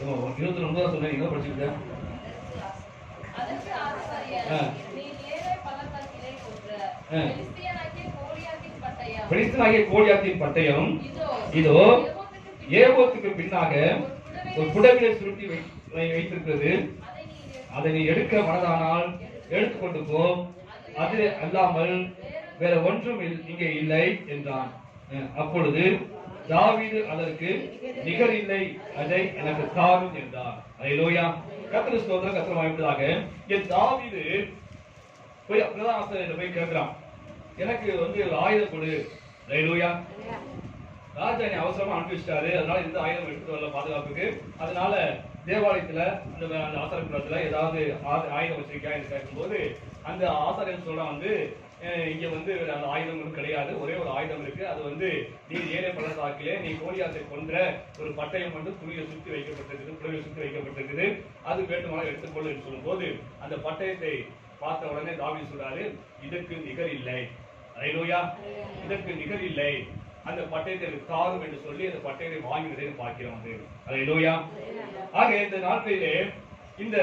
29 சொன்னேன், நீங்க படிச்சுக்கிட்ட. பெலிஸ்தனாகிய கோலியாத்தின் பட்டயம் இதோ ஏபோத்துக்கு பின்னாக ஒரு புடவிலை சுருட்டி வைத்திருக்கிறது. அதை நீ எடுக்க மனதானால் எடுத்துக்கொண்டு போ, அது அல்லாமல் வேற ஒன்றும் இங்கே இல்லை என்றான். அப்பொழுது தாவீது அதற்கு நிகர் இல்லை, அதை எனக்கு தாரும் என்றார். அல்லேலூயா. கர்த்தருக்கு ஸ்தோத்திரம். கர்த்தர் மகிமைப்பதாக. தாவீது போய் பிரதான ஆசாரியர்கிட்ட போய் கேட்கிறான், எனக்கு ஒரு ஆயுதம் கொடு. அல்லேலூயா. ராஜா என்னை அவசரமா அனுப்பி வச்சிட்டாரு, அதனால இந்த ஆயுதம் எடுத்துட்டு வரல பாதுகாப்புக்கு. அதனால தேவாலயத்துல அந்த ஆசாரத்துல ஏதாவது ஆயுதம் வச்சிருக்கியா என்று கேட்கும்போது அந்த ஆசாரியன் சொல்றான், இங்க அந்த ஆயுதம் கிடையாது, ஒரே ஒரு ஆயுதம் இருக்கு. அது நீ ஏழை பள்ளத்தாக்கிலே நீ கோலியாத்தை கொன்ற ஒரு பட்டயம் துணியை சுற்றி வைக்கப்பட்டிருக்குது, புடவையை சுற்றி வைக்கப்பட்டிருக்குது, அது வேண்டுமானால் எடுத்துக்கொள்ளு என்று சொல்லும் போது அந்த பட்டயத்தை பார்த்த உடனே தாவீது சொல்றாரு, இதற்கு நிகர் இல்லை. அல்லேலூயா. இதற்கு நிகர் இல்லை, அந்த பட்டயத்தை தாரும் என்று சொல்லி அந்த பட்டயத்தை வாங்கினதை பார்க்கிறோம். அல்லேலூயா. ஆக இந்த நாட்களிலே இந்த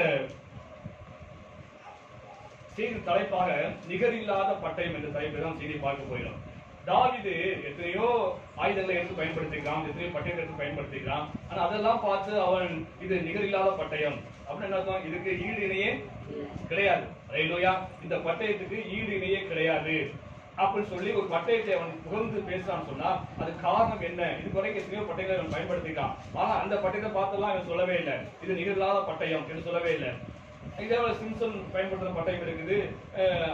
செய்தி தலைப்பாக நிகரில்லாத பட்டயம் என்ற தலைப்பை தான் செய்தி பார்க்க போகிறோம். தாவீது எத்தனையோ ஆயுதங்களை எடுத்து பயன்படுத்திக்கிறான், எத்தனையோ பட்டயத்தை எடுத்து பயன்படுத்திக்கிறான். ஆனா அதெல்லாம் பார்த்து அவன் இது நிகரில்லாத பட்டயம் அப்படின்னு என்ன அர்த்தம்? இதுக்கு ஈடு இணையே கிடையாது. அல்லேலூயா. இந்த பட்டயத்துக்கு ஈடு இணையே கிடையாது அப்படின்னு சொல்லி ஒரு பட்டயத்தை அவன் புகழ்ந்து பேசுறான்னு சொன்னா அது காரணம் என்ன? இது வரைக்கும் எத்தனையோ பட்டயங்களை அவன் பயன்படுத்திக்கிறான். ஆனா அந்த பட்டயத்தை பார்த்தெல்லாம் அவன் சொல்லவே இல்லை இது நிகரில்லாத பட்டயம் என்று சொல்லவே இல்லை. இதேபோல சிம்சன் பயன்படுத்துற பட்டயம் இருக்குது,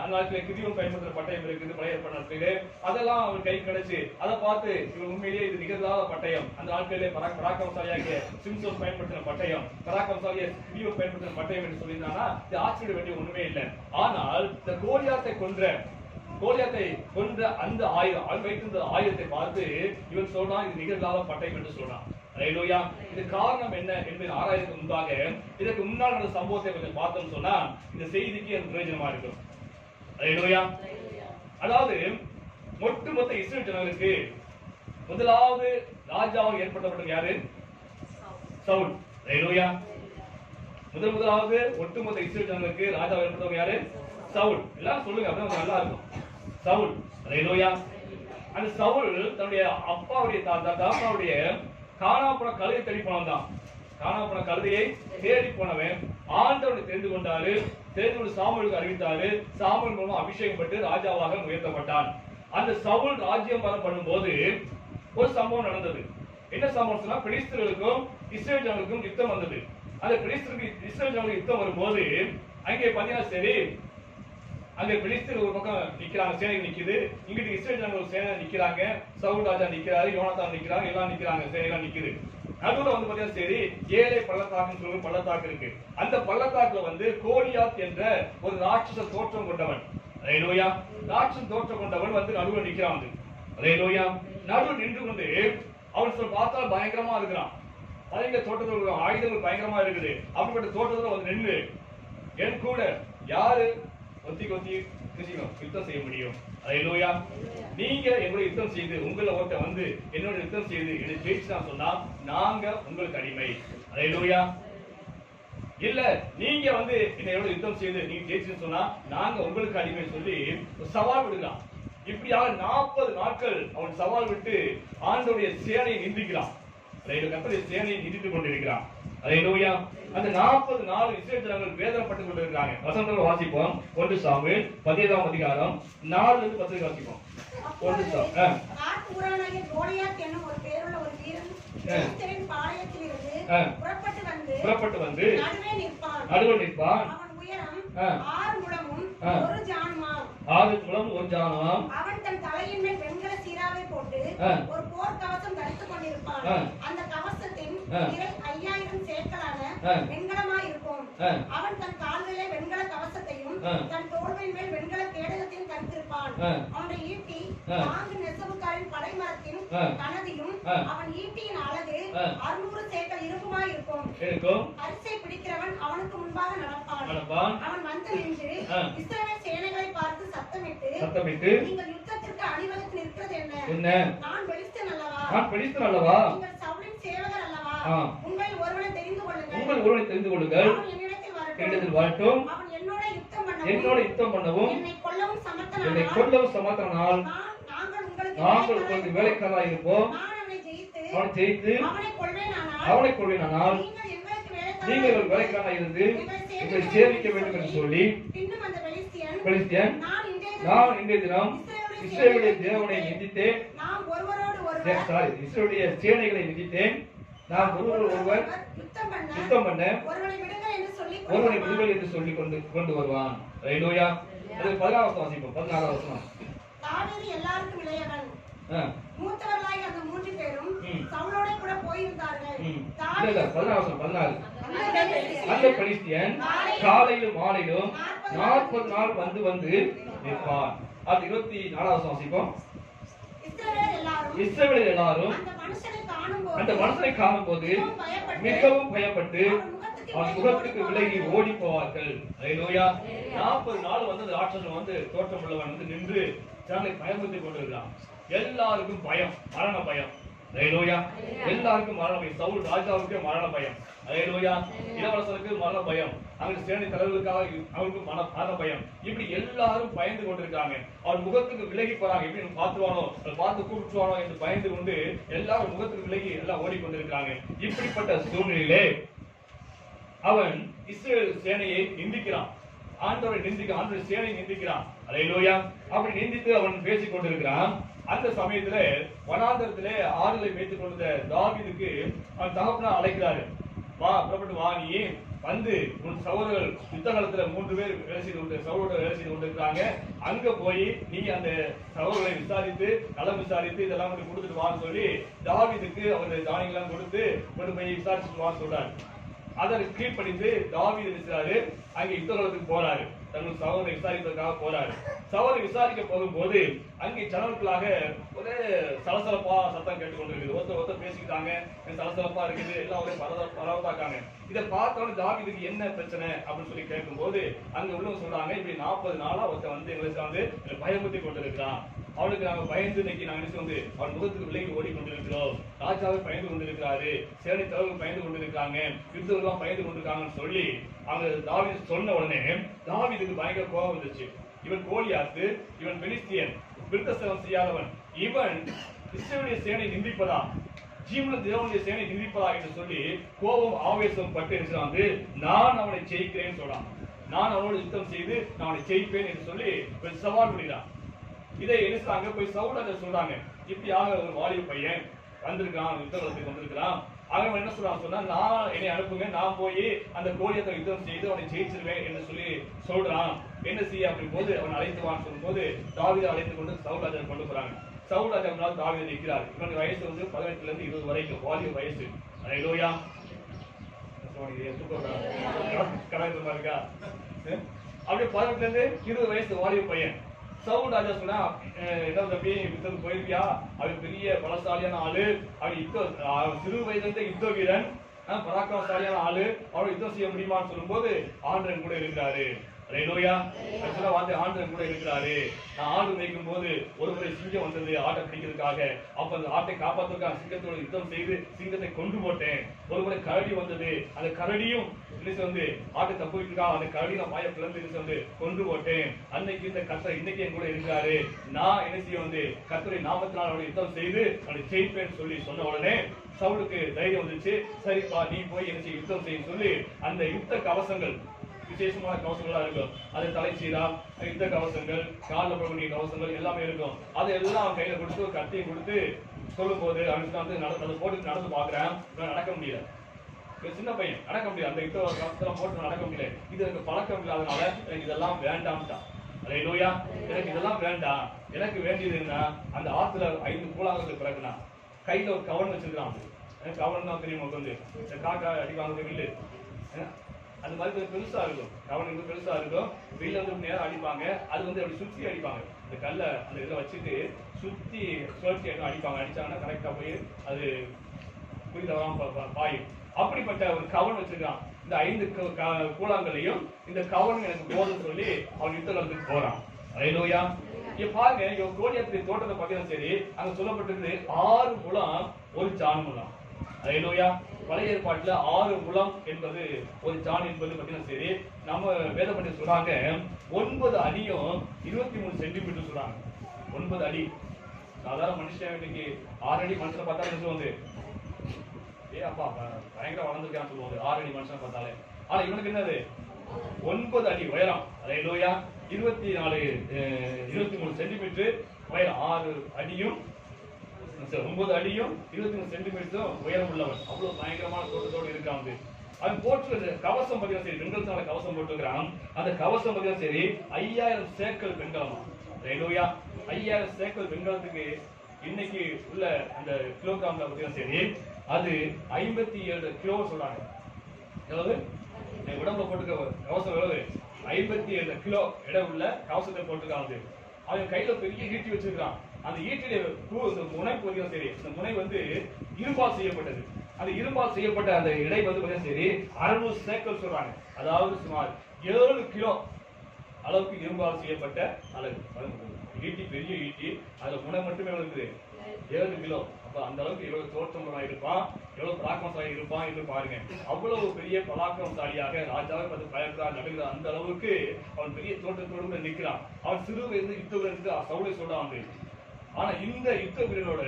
அந்த நாட்கள கிதியோன் பயன்படுத்துற பட்டயம் இருக்குது பழைய ஏற்பாடு நாட்களிலே. அதெல்லாம் அவர் கை கிடைச்சு அதை பார்த்து இவர் உண்மையிலேயே இது நிகழ்ந்தாத பட்டயம். அந்த நாட்களிலே பராக்கிரமசாலியாகிய சிம்சன் பயன்படுத்தின பட்டயம், பராக்கிரமசாலிய கிதியோன் பயன்படுத்தின பட்டயம் என்று சொல்லியிருந்தாங்கன்னா இது ஆச்சரிய வேண்டிய ஒண்ணுமே இல்லை. ஆனால் இந்த கோலியாத்தை கொன்ற அந்த ஆயுதம், அவன் வைத்திருந்த ஆயுதத்தை பார்த்து இவன் சொல்றான் இது நிகழ்ந்தாத பட்டயம் என்று சொல்றான். அல்லேலூயா. இது காரணம் என்ன என்பதை ஆராய்வதற்கு முன்பாக இதற்கு முன்னால் நடந்த சம்பவத்தை கொஞ்சம் பார்த்தோம் சொன்னா இந்த செய்திக்கு அது பிரயோஜனமா இருக்கும். அல்லேலூயா. அதாவது ஒட்டுமொத்த இஸ்ரவேல் ஜனங்களுக்கு முதலாவது ராஜாவாக ஏற்பட்டவர் யாரு? சவுல். அல்லேலூயா. முதலாவது ஒட்டுமொத்த இஸ்ரவேல் ஜனங்களுக்கு ராஜாவாக ஏற்பட்டவர் யாரு? சவுல். எல்லாரும் சொல்லுங்க, அப்பதான் நல்லா இருக்கும். சவுல். அல்லேலூயா. அந்த சவுல் தன்னுடைய அப்பாவுடைய தாத்தாவுடைய காணாப்போன கழுதை தேடி போனவன் தான். காணாப்போன கழுதையை தேடி போனவன் ஆண்டவனை தெரிந்து கொண்டாரு, தெரிந்து கொண்டு சாமுவேலுக்கு அறிவித்தாரு. சாமுவேல் மூலமா அபிஷேகம் பெற்று ராஜாவாக உயர்த்தப்பட்டான். அந்த சவுல் ராஜ்யம் பண்ணும்போது ஒரு சம்பவம் நடந்தது. என்ன சம்பவம் சொன்னா பெலிஸ்தர்களுக்கும் இஸ்ரவேல் ஜனங்களுக்கும் யுத்தம் வந்தது. அந்த பெலிஸ்தருக்கு இஸ்ரவேல் ஜனங்களுக்கு யுத்தம் வரும்போது அங்கே பாத்தீங்கன்னா சரி, அங்க பெலிஸ்தர் ஒரு பக்கம் நிக்கிறாங்க, சேனை நிக்குது. இங்கிட்டு இஸ்ரவேல் ஜனங்கள் ஒரு சேனை நிக்கிறாங்க, சவுல் ராஜா நிக்கிறாரு, யோனத்தான் நிக்கிறாங்க, எல்லாம் நிக்கிறாங்க, சேனைலாம் நிக்குது. நடுவுல பாத்தீங்கன்னா சரி ஏழை பள்ளத்தாக்குன்னு சொல்லி பள்ளத்தாக்கு இருக்கு. அந்த பள்ளத்தாக்குல கோலியாத் என்ற ஒரு ராட்சச தோற்றம் கொண்டவன், அல்லேலூயா, ராட்சச தோற்றம் கொண்டவன் நடுவுல நிக்கிறான். அல்லேலூயா. நடுவில் நின்று கொண்டு அவன் பார்த்தா பயங்கரமா இருக்கிறான். பயங்கர தோட்டத்தில் ஆயுதங்கள் பயங்கரமா இருக்குது. அப்படிப்பட்ட தோட்டத்துல நின்று என் கூட யாரு கொத்தி யுத்தம் செய்ய முடியும்? அல்லேலூயா. நீங்க எங்களோட யுத்தம் செய்து உங்களை என்னோட யுத்தம் செய்து என்னை ஜெயிச்சுதான் சொன்னா நாங்க உங்களுக்கு அடிமை. அல்லேலூயா. இல்ல நீங்க என்னோட யுத்தம் செய்து நீங்க ஜெயிச்சுன்னு சொன்னா நாங்க உங்களுக்கு அடிமை சொல்லி சவால் விடுறான். இப்படியாக 40 நாட்கள் அவன் சவால் விட்டு ஆண்டவருடைய சேனையை நிந்திக்கிறான். கர்த்தருடைய சேனையை நிந்தித்துக் கொண்டிருக்கிறான். அல்லேலூயா. அந்த 40 நாள் இஸ்ரவேல் ஜனங்கள் வேதனைப்பட்டுக் கொண்டிருக்காங்க. வசனங்களை வாசிப்போம். 1 சாமுவேல் 17ஆம் அதிகாரம் 4 இருந்து 10 வாசிப்போம். 1 சாமுவேல் ஆத்மூரானாகிய கோலியாத் என்னும் ஒரு பேருள்ள ஒரு வீரன் பெலிஸ்தரின் பாளையத்திலிருந்து புறப்பட்டு வந்து நடுவே நிற்பான். அவன் உயரம் 6 முழமும் 1 ஜானுமாம். 6 முழம் 1 ஜானுமாம். அவன் தன் தலையின் மேல் வெண்கல சீராவை போட்டு ஒரு போர் கவசம் தரித்துக் கொண்டிருப்பான். அந்த கவசத்தின் நிறை 5000 சேக்கலான வெண்கலமாய் இருக்கும். அவன் தன் கால்களிலே வெண்கல கவசத்தையும் தன் தோள்களின் மேல் வெண்கல கேடகத்தையும் தரித்திருப்பான். அவனுடைய ஈட்டி 4 நெசவுக்காரின் படைமரத்தின் கனதியும் அவன் ஈட்டியின் அழகு 600 சேக்கல் இருப்புமாய் இருக்கும். அரிசை பிடிக்கிறவன் அவனுக்கு முன்பாக நடப்பான். அவன் நின்று இஸ்ரவேல் சேனைகளை பார்த்து சத்தமிட்டு நீங்கள் யுத்தத்திற்கு அணிவகுத்து நிற்கிறது என்ன? நான் பெலிஸ்தன் அல்லவா? நீங்கள் சவுலின் சேவகர் அல்லவா? உங்களில் ஒருவனை தெரிந்து கொள்ளுங்கள். உங்கள் ஒருவனை தெரிந்து கொள்ளுங்கள், அவன் என்னிடத்தில் வரட்டும், அவன் என்னோட என்னோட யுத்தம் பண்ணவும் என்னை கொல்லவும் சமர்த்தனானால் நாங்கள் உங்களுக்கு வேலைக்காரராக இருப்போம். அவனை ஜெயித்து அவனை கொள்வேனானால் நீங்கள் ஒரு வேலைக்காரராக இருந்து எங்களை சேமிக்க வேண்டும் என்று சொல்லி, பெலிஸ்தியன் நான் இன்றைய தினம் இஸ்ரவேலுடைய தேவனை நிந்தித்தேன், இஸ்ரவேலுடைய சேனைகளை நிந்தித்தேன், நாம் ஒருவர் யுத்தம் பண்ண ஒருவனை விடுதலை என்று சொல்லி கொண்டு வருவான். ஹல்லேலூயா. அது 16 வசனம் வாசிப்போம். 16 வசனம். தாவீது எல்லாருக்கும் இளையவன், மூத்தவர்களாகிய அந்த 3 பேரும் சவுலோட கூட போயிருந்தார்கள். இல்ல 16 வசனம் 14. அந்த பெலிஸ்தியன் காலையிலும் மாலையிலும் 40 நாள் வந்து நிற்பான். அது 24 வசனம் வாசிப்போம். இஸ்ரவேலர் எல்லாரும் அந்த மனுஷனை காணும்போது மிகவும் பயப்பட்டு அவன் முகத்துக்கு விலகி ஓடி போவார்கள். ஹல்லேலூயா. 40 நாள் வந்து அந்த ராட்சசன் வந்து தோற்றம் உள்ளவன் வந்து நின்று ஜனங்களை பயமுறுத்தி கொண்டிருக்கிறான். எல்லாருக்கும் பயம், மரண பயம். ஹல்லேலூயா. எல்லாருக்கும் மரண பயம். சவுல் ராஜாவுக்கு மரண பயம். ஹல்லேலூயா. இளவரசருக்கு மரண பயம். அங்க சேனை தலைவர்களுக்காக அவருக்கு மரண பயம். இப்படி எல்லாரும் பயந்து கொண்டிருக்காங்க. அவர் முகத்துக்கு விலகி போறாங்க. எப்படி பார்த்துவானோ, பார்த்து கூப்பிட்டுவானோ என்று பயந்து கொண்டு எல்லாரும் முகத்துக்கு விலகி எல்லாம் ஓடிக்கொண்டிருக்காங்க. இப்படிப்பட்ட சூழ்நிலையிலே அவன் இஸ்ரவேல் சேனையை நிந்திக்கிறான். ஆண்டவரை சேனையை நிந்திக்கிறான். ஹல்லேலூயா. அப்படி நிந்தித்து அவன் பேசிக் கொண்டிருக்கிறான். அந்த சமயத்துல வனாந்தரத்திலே ஆடுகளை மேய்த்துக் கொண்டிருந்த தாவீதுக்கு அவன் தகப்பனார் அழைக்கிறாரு. வா, புறப்பட்டு வா, நீ வந்து உன் சகோதரர்கள் யுத்த காலத்துல 3 பேர் வேலை செய்து சகோதரோட வேலை செய்து கொண்டிருக்காங்க. அங்க போய் நீ அந்த சகோதரர்களை விசாரித்து நலம் விசாரித்து இதெல்லாம் வந்து கொடுத்துட்டு வான்னு சொல்லி தாவீதுக்கு அவருடைய தானியெல்லாம் கொடுத்து கொண்டு போய் விசாரிச்சுட்டு வான்னு சொல்றாரு. அதற்கு கீழ்ப்படிந்து தாவீது இருக்கிறாரு. அங்க யுத்த காலத்துக்கு போறாரு. தங்கள் சகோதரை விசாரிப்பதற்காக போறாரு. சகோதரை விசாரிக்க போகும்போது அங்கே ஜனங்களுக்குள்ளாக ஒரே சலசலப்பா சத்தம் கேட்டுக்கொண்டிருக்குது. ஒருத்தர் பேசிக்கிட்டாங்க, சலசலப்பா இருக்குது, எல்லாம் ஒரே பரவத்தாக்காங்க. இதை பார்த்தவொடனே தாவீதுக்கு என்ன பிரச்சனை அப்படின்னு சொல்லி கேட்கும்போது அங்க உள்ளவங்க சொல்றாங்க, இப்படி 40 நாளா ஒருத்தர் வந்து எங்களுக்கு வந்து பயமுறுத்தி கொண்டிருக்கிறான். அவனுக்கு நாங்க பயந்து இன்னைக்கு நாங்க வந்து அவன் முகத்துக்கு விலகி ஓடி கொண்டிருக்கிறோம். ராஜாவை பயந்து கொண்டிருக்கிறாரு, சேனை தலைவர்கள் பயந்து கொண்டிருக்காங்க, யுத்தவர்கள் பயந்து கொண்டிருக்காங்கன்னு சொல்லி அவங்க தாவீது சொன்ன உடனே தாவீதுக்கு பயங்கர கோபம் வந்துச்சு. இவன் கோலியாத்து, இவன் பெலிஸ்தியன், விருத்தசேதனம் செய்யாதவன், இவன் இஸ்ரவேலுடைய சேனை நிந்திப்பதா, ஜீவன தேவனுடைய சேனை நிந்திப்பதா என்று சொல்லி கோபம் ஆவேசம் பட்டு வந்து நான் அவனை ஜெயிக்கிறேன்னு சொல்றான். நான் அவனோடு யுத்தம் செய்து நான் அவனை ஜெயிப்பேன் என்று சொல்லி சவால் விடுகிறான். இதை எழுத்தாங்க போய் சவுல் சொல்றாங்க, இப்படியாக ஒரு வாலிப பையன் வந்திருக்கான், யுத்தகலத்துக்கு வந்திருக்கிறான். அவன் என்ன சொல்றான் சொன்னா, நான் என்னை அனுப்புங்க, நான் போய் அந்த கோலியத்தை யுத்தம் செய்து அவனை ஜெயிச்சிருவேன் என்று சொல்லி சொல்றான். என்ன செய்ய அப்படின் போது அவன் அழைத்துவான்னு சொல்லும் போது தாவீதை அழைத்து கொண்டு சவுல் ராஜா கொண்டு போறாங்க. சவுல் ராஜா முன்னால் தாவீது நிற்கிறார். இவனுடைய வயசு வந்து 18 இருந்து 20 வரைக்கும் வாலிப வயசு. ஹல்லேலூயா. கடற்கரை இருக்கா? அப்படியே 18 இருந்து 20 வயசு வாலிப பையன். சவுல் ராஜா சொன்னா, என்ன தம்பி யுத்தத்துக்கு போயிருக்கியா? அவன் பெரிய பலசாலியான ஆளு, அவன் சிறு வயதுல இருந்த யுத்த வீரன், பராக்கிரமசாலியான ஆளு, அவனை யுத்தம் செய்ய முடியுமான்னு சொல்லும் போது ஆண்டவன் கூட இருக்கிறாரு. ஹல்லேலூயா. ஆண்டவன் கூட இருக்கிறாரு. நான் ஆடு மேய்க்கும் போது ஒரு முறை சிங்கம் வந்தது ஆட்டை பிடிக்கிறதுக்காக. அப்ப அந்த ஆட்டை காப்பாற்றுவதற்காக சிங்கத்தோட யுத்தம் செய்து சிங்கத்தை கொண்டு போட்டேன். ஒரு முறை கரடி வந்தது, அந்த கரடியும் வந்து ஆட்டை தப்புவிக்கிறதுக்காக அந்த கரடி நான் பாய பிளந்து வந்து கொண்டு போட்டேன். அன்னைக்கு இந்த கர்த்தர் இன்னைக்கு என் கூட இருக்கிறாரு. நான் என்ன செய்ய வந்து கர்த்தரை நாமத்தினால் அவனை யுத்தம் செய்து அவனை ஜெயிப்பேன்னு சொல்லி சொன்ன உடனே சவுலுக்கு தைரியம் வந்துச்சு. சரிப்பா, நீ போய் என்ன செய்ய யுத்தம் செய்ய சொல்லி அந்த யுத்த கவசங்கள், விசேஷமான கவசங்களா இருக்கும், அது தலைச்சீரா, யுத்த கவசங்கள், காலில் போடக்கூடிய கவசங்கள் எல்லாமே இருக்கும். அது எல்லாம் கையில கொடுத்து கத்தியும் கொடுத்து சொல்லும் போது அவனுக்கு வந்து அதை போட்டு நடந்து பாக்குறேன். நடக்க முடியல, சின்ன பையன் நடக்க முடியாது. அந்த யுத்த கவசத்தெல்லாம் போட்டு நடக்க முடியல. இது எனக்கு பழக்கம் இல்லாதனால எனக்கு இதெல்லாம் வேண்டாம்ட்டான். ஹல்லேலூயா. எனக்கு இதெல்லாம் வேண்டாம், எனக்கு வேண்டியது என்ன, அந்த ஆத்துல 5 கூழாங்கல் பிறகுனா கையில ஒரு கவன் வச்சிருக்கான். கவன் தான் தெரியும், வந்து இந்த காக்கா அடிவாங்க வில்லு, அந்த மாதிரி கொஞ்சம் பெருசா இருக்கும். கவன் வந்து பெருசா இருக்கும். வெயில வந்து நேரம் அடிப்பாங்க. அது வந்து அப்படி சுத்தி அடிப்பாங்க. இந்த கல்லை அந்த இதில் வச்சுட்டு சுத்தி சுழற்சி அடிப்பாங்க. அடிச்சாங்கன்னா கரெக்டா போய் அது புரிதவராம பாயும். அப்படிப்பட்ட ஒரு கவன் வச்சிருக்கான். இந்த 5 கூழாங்களையும் இந்த கவன் எனக்கு போதும் சொல்லி அவன் யுத்த காலத்துக்கு போறான். ஹல்லேலூயா. இங்க பாருங்க, கோலியாத்துடைய தோட்டத்தை பார்த்தீங்கன்னா சரி, அங்க சொல்லப்பட்டிருக்கு 6 முழம் 1 ஜான் முழம். அல்லேலூயா. பழைய ஏற்பாட்டுல 6 முழம் என்பது ஒரு ஜான் என்பது பார்த்தீங்கன்னா சரி, நம்ம வேத பண்டிதர் சொல்றாங்க 9 அடியும் 23 சென்டிமீட்டர் சொல்றாங்க. 9 அடி. சாதாரண மனுஷன் இன்னைக்கு 6 அடி மனுஷனை பார்த்தா என்ன சொல்லுவாங்க, ஏ அப்பா பயங்கர வளர்ந்துருக்கான்னு சொல்லுவாங்க 6 அடி மனுஷனை பார்த்தாலே. ஆனா இவனுக்கு என்னது 9 அடி உயரம். அல்லேலூயா. 23 சென்டிமீட்டர் உயரம். 6 அடியும் 9 அடியும் 23 சென்டிமீட்டரும் உயரம் உள்ளவன். அவ்வளவு பயங்கரமான தோட்டத்தோடு இருக்கான். அவன் போட்டு கவசம் பார்த்தீங்கன்னா சரி, வெண்கலத்தினால கவசம் போட்டுக்கிறான். அந்த கவசம் பார்த்தீங்கன்னா சரி 5000 சேக்கல் வெண்கலமா. அல்லேலூயா. 5000 சேக்கல் வெண்கலத்துக்கு இன்னைக்கு உள்ள அந்த கிலோகிராம்ல பார்த்தீங்கன்னா சரி அது 57 கிலோ சொல்றாங்க. எவ்வளவு உடம்புல போட்டுக்க கவசம் எவ்வளவு 57 கிலோ எடை உள்ள கவசத்தை போட்டுக்காங்க. அவன் கையில பெரிய ஈட்டி வச்சிருக்கான். அந்த ஈட்டிலே முனை போகிறோம் சரி, இந்த முனை வந்து இரும்பால் செய்யப்பட்டது. அந்த இரும்பால் செய்யப்பட்ட அந்த எடை வந்து பார்த்தீங்கன்னா சரி 600 சேக்கல் சொல்றாங்க. அதாவது சுமார் 7 கிலோ அளவுக்கு இரும்பால் செய்யப்பட்ட அளவு. ஈட்டி பெரிய ஈட்டி, அதுல முனை மட்டுமே இருக்குது 7 கிலோ. அப்ப அந்த அளவுக்கு எவ்வளவு தோற்றமாக இருப்பான், எவ்வளவு பராக்கிரமசாலி இருப்பான் என்று பாருங்க. அவ்வளவு பெரிய பராக்கிரமசாலியாக ராஜாவை பார்த்து பயப்படுறான், நடுகிறான். அந்த அளவுக்கு அவன் பெரிய தோற்றத்தோடு நிற்கிறான். அவன் சிறு வயது யுத்த வீரனுக்கு சவுலை சொல்றான். ஆனா இந்த யுத்த வீரனோட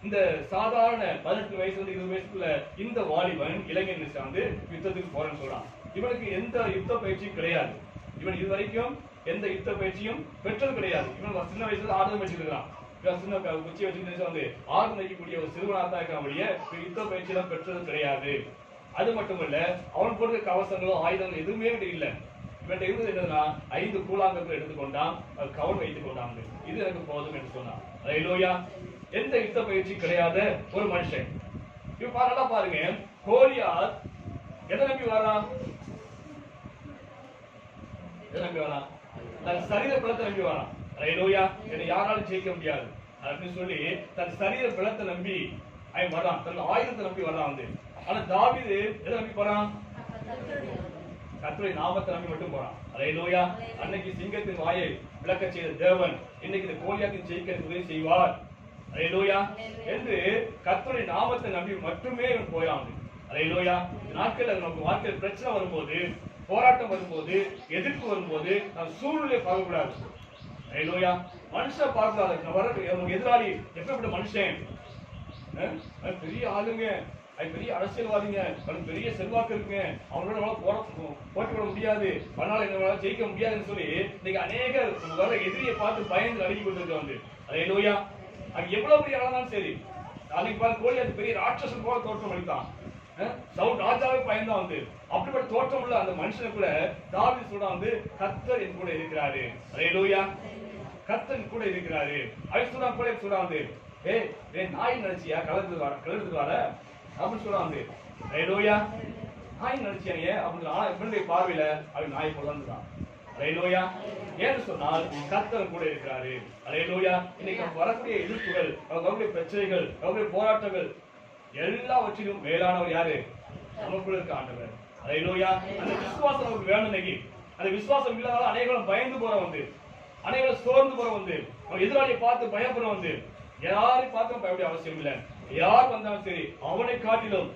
இந்த சாதாரண 18 வயசுல 20 வயசுக்குள்ள இந்த வாலிபன் இளைஞன் சார்ந்து யுத்தத்துக்கு போறேன்னு சொல்றான். இவனுக்கு எந்த யுத்த பயிற்சியும் கிடையாது. இவன் இதுவரைக்கும் எந்த யுத்த பயிற்சியும் பெற்றது கிடையாது. இவன் சின்ன வயசுல ஆயுதம் வச்சிருக்கான். சின்ன குச்சி வச்சுக்கிட்டு வந்து ஆயுதம் வைக்கக்கூடிய ஒரு சிறுவனாத்தான் இருக்காமடிய யுத்த பயிற்சி எல்லாம் பெற்றது கிடையாது. அது மட்டுமல்ல, அவன் போடுற கவசங்களோ ஆயுதங்கள் எதுவுமே இல்லை. இவன் இருந்தது என்னன்னா 5 கூழாங்கற்களை எடுத்துக்கொண்டான், கவன் வைத்துக் கொண்டாங்க. இது எனக்கு போதும் என்று சொன்னான். அல்லேலூயா. எந்த யுத்த பயிற்சி கிடையாத ஒரு மனுஷன். இப்ப நல்லா பாருங்க, கோலியாத் எதை நம்பி வரான்? எதை நம்பி வரான்? தன் சரீர பலத்தை நம்பி வரான். அல்லேலூயா. என்னை யாராலும் ஜெயிக்க முடியாது அப்படின்னு சொல்லி தன் சரீர பலத்தை நம்பி அவன் வரான். தன் ஆயுதத்தை நம்பி வரான். ஆனா தாவீது எதை நம்பி போறான்? கர்த்தருடைய நாமத்தை நம்பி மட்டும் போறான். அல்லேலூயா. அன்னைக்கு சிங்கத்தின் வாயை விளக்க செய்த தேவன் இன்னைக்கு இந்த கோலியாத்தின் ஜெயிக்க உதவி செய்வார். அல்லேலூயா. என்று கர்த்தருடைய நாமத்தை நம்பி மட்டுமே இவன் போயான். அல்லேலூயா. நாட்கள் நமக்கு வாழ்க்கையில் பிரச்சனை வரும்போது, போராட்டம் வரும்போது, எதிர்ப்பு வரும்போது நாம் சூழ்நிலை பார்க்கக்கூடாது. அல்லேலூயா. மனுஷன் பார்க்கக்கூடாது. எதிராளி எப்படிப்பட்ட மனுஷன், பெரிய ஆளுங்க, பெரிய அரசியல்வாதிங்க, பெரிய செல்வாக்கு இருக்குங்க, அவங்களோட போட்டி விட முடியாது, அதனால எங்களால ஜெயிக்க முடியாதுன்னு சொல்லி இன்னைக்கு அநேக வர எதிரியை பார்த்து பயந்து அடங்கி கொண்டிருக்காங்க. அல்லேலூயா. அங்க எவ்வளவு பெரிய ஆளானாலும் சரி, அன்னைக்கு பாரு கோலியாத் பெரிய ராட்சசன் போல தோற்றம் அளித்தான். சவுல் ராஜாவே பயந்தான். அப்படிப்பட்ட தோற்றம் உள்ள அந்த மனுஷனை கூட தாவீது சொல்றான், கர்த்தர் என் கூட இருக்கிறாரு. அல்லேலூயா. கர்த்தர் கூட இருக்கிறாரு. அவன் சொல்றான், கூட சொல்றான், ஏய் நாய் நினைச்சியா கலருக்கு வர அப்படின்னு சொல்றாங்க. அல்லேலூயா. நாய் நினைச்சியானே அப்படின்னு இவனுடைய பார்வையில அவன் நாய் போல தான். அல்லேலூயா. ஏன்னு சொன்னால் கர்த்தர் கூட இருக்கிறாரு. அல்லேலூயா. இன்னைக்கு வரக்கூடிய எதிர்ப்புகள், அவருடைய பிரச்சனைகள், அவருடைய போராட்டங்கள் எல்லாவற்றிலும் மேலானவர் யாரு? நமக்குள்ள இருக்க ஆண்டவர். அல்லேலூயா. அந்த விசுவாசம் நமக்கு வேணும். இன்னைக்கு அந்த விசுவாசம் இல்லாத அநேகம் பயந்து போறவன், அநேகம் சோர்ந்து போறவன், எதிராளியை பார்த்து பயப்படுறவன், யாரை பார்த்தும் பயப்பட அவசியம் இல்லை. யார் வந்தாலும் சரி அவனை காட்டிலும்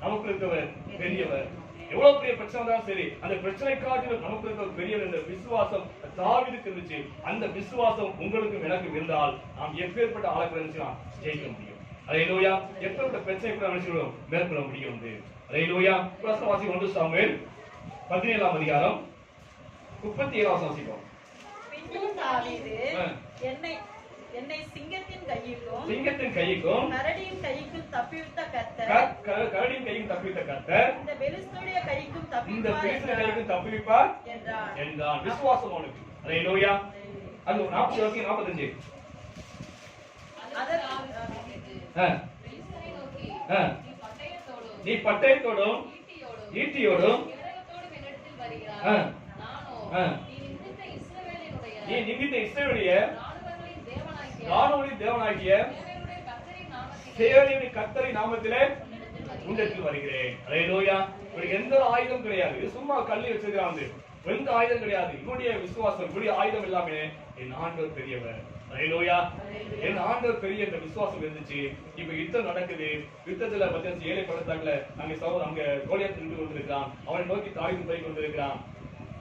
நமக்கு இருக்கவர் பெரியவர். எவ்வளவு பெரிய பிரச்சனை வந்தாலும் சரி அந்த பிரச்சனை காட்டிலும் நமக்கு இருக்கவர் பெரியவர் என்ற விசுவாசம் தாவீதுக்கு இருந்துச்சு. அந்த விசுவாசம் உங்களுக்கும் எனக்கும் இருந்தால் நாம் எப்பேற்பட்ட ஆளுக்கு ஜெயிக்க முடியும். அல்லேலூயா. எப்பேற்பட்ட பிரச்சனை கூட நினைச்சிடும் மேற்கொள்ள முடியும். அல்லேலூயா. வாசி 1 சாமுவேல் 17ஆம் அதிகாரம் 37ஆம் வாசிப்போம். பின்னும் தாவீது என்னை சிங்கத்தின் கைக்கும் கரடியின் கைக்கும் தப்பிவிட்ட கர்த்தர் இந்த பெலிஸ்தருடைய கைக்கும் தப்பிவிப்பார் என்றான். விசுவாசம் அவனுக்கு. அல்லேலூயா. அது 40 45. நீ பட்டயத்தோடும் ஈட்டியோடும் நீ நிமித்த இஸ்ரவேலுடைய தேவனாகிய சேனையின் கர்த்தரின் நாமத்திலே உன்னிடத்தில் வருகிறேன். அல்லேலூயா. இவனுக்கு எந்த ஆயுதம் கிடையாது. சும்மா கல்லி வச்சிருக்கான். எந்த ஆயுதம் கிடையாது. இவனுடைய விசுவாசம், இவனுடைய ஆயுதம் எல்லாமே என் ஆண்டவர் பெரியவர். ஹல்லேலூயா. என் ஆண்டவர் பெரிய இந்த விசுவாசம் இருந்துச்சு. இப்ப யுத்தம் நடக்குது. யுத்தத்துல பார்த்தீங்கன்னா ஏழை பள்ளத்தாக்குல அங்க கோலியாத் நின்று கொண்டிருக்கிறான். அவனை நோக்கி தாவீது போய் கொண்டிருக்கிறான்.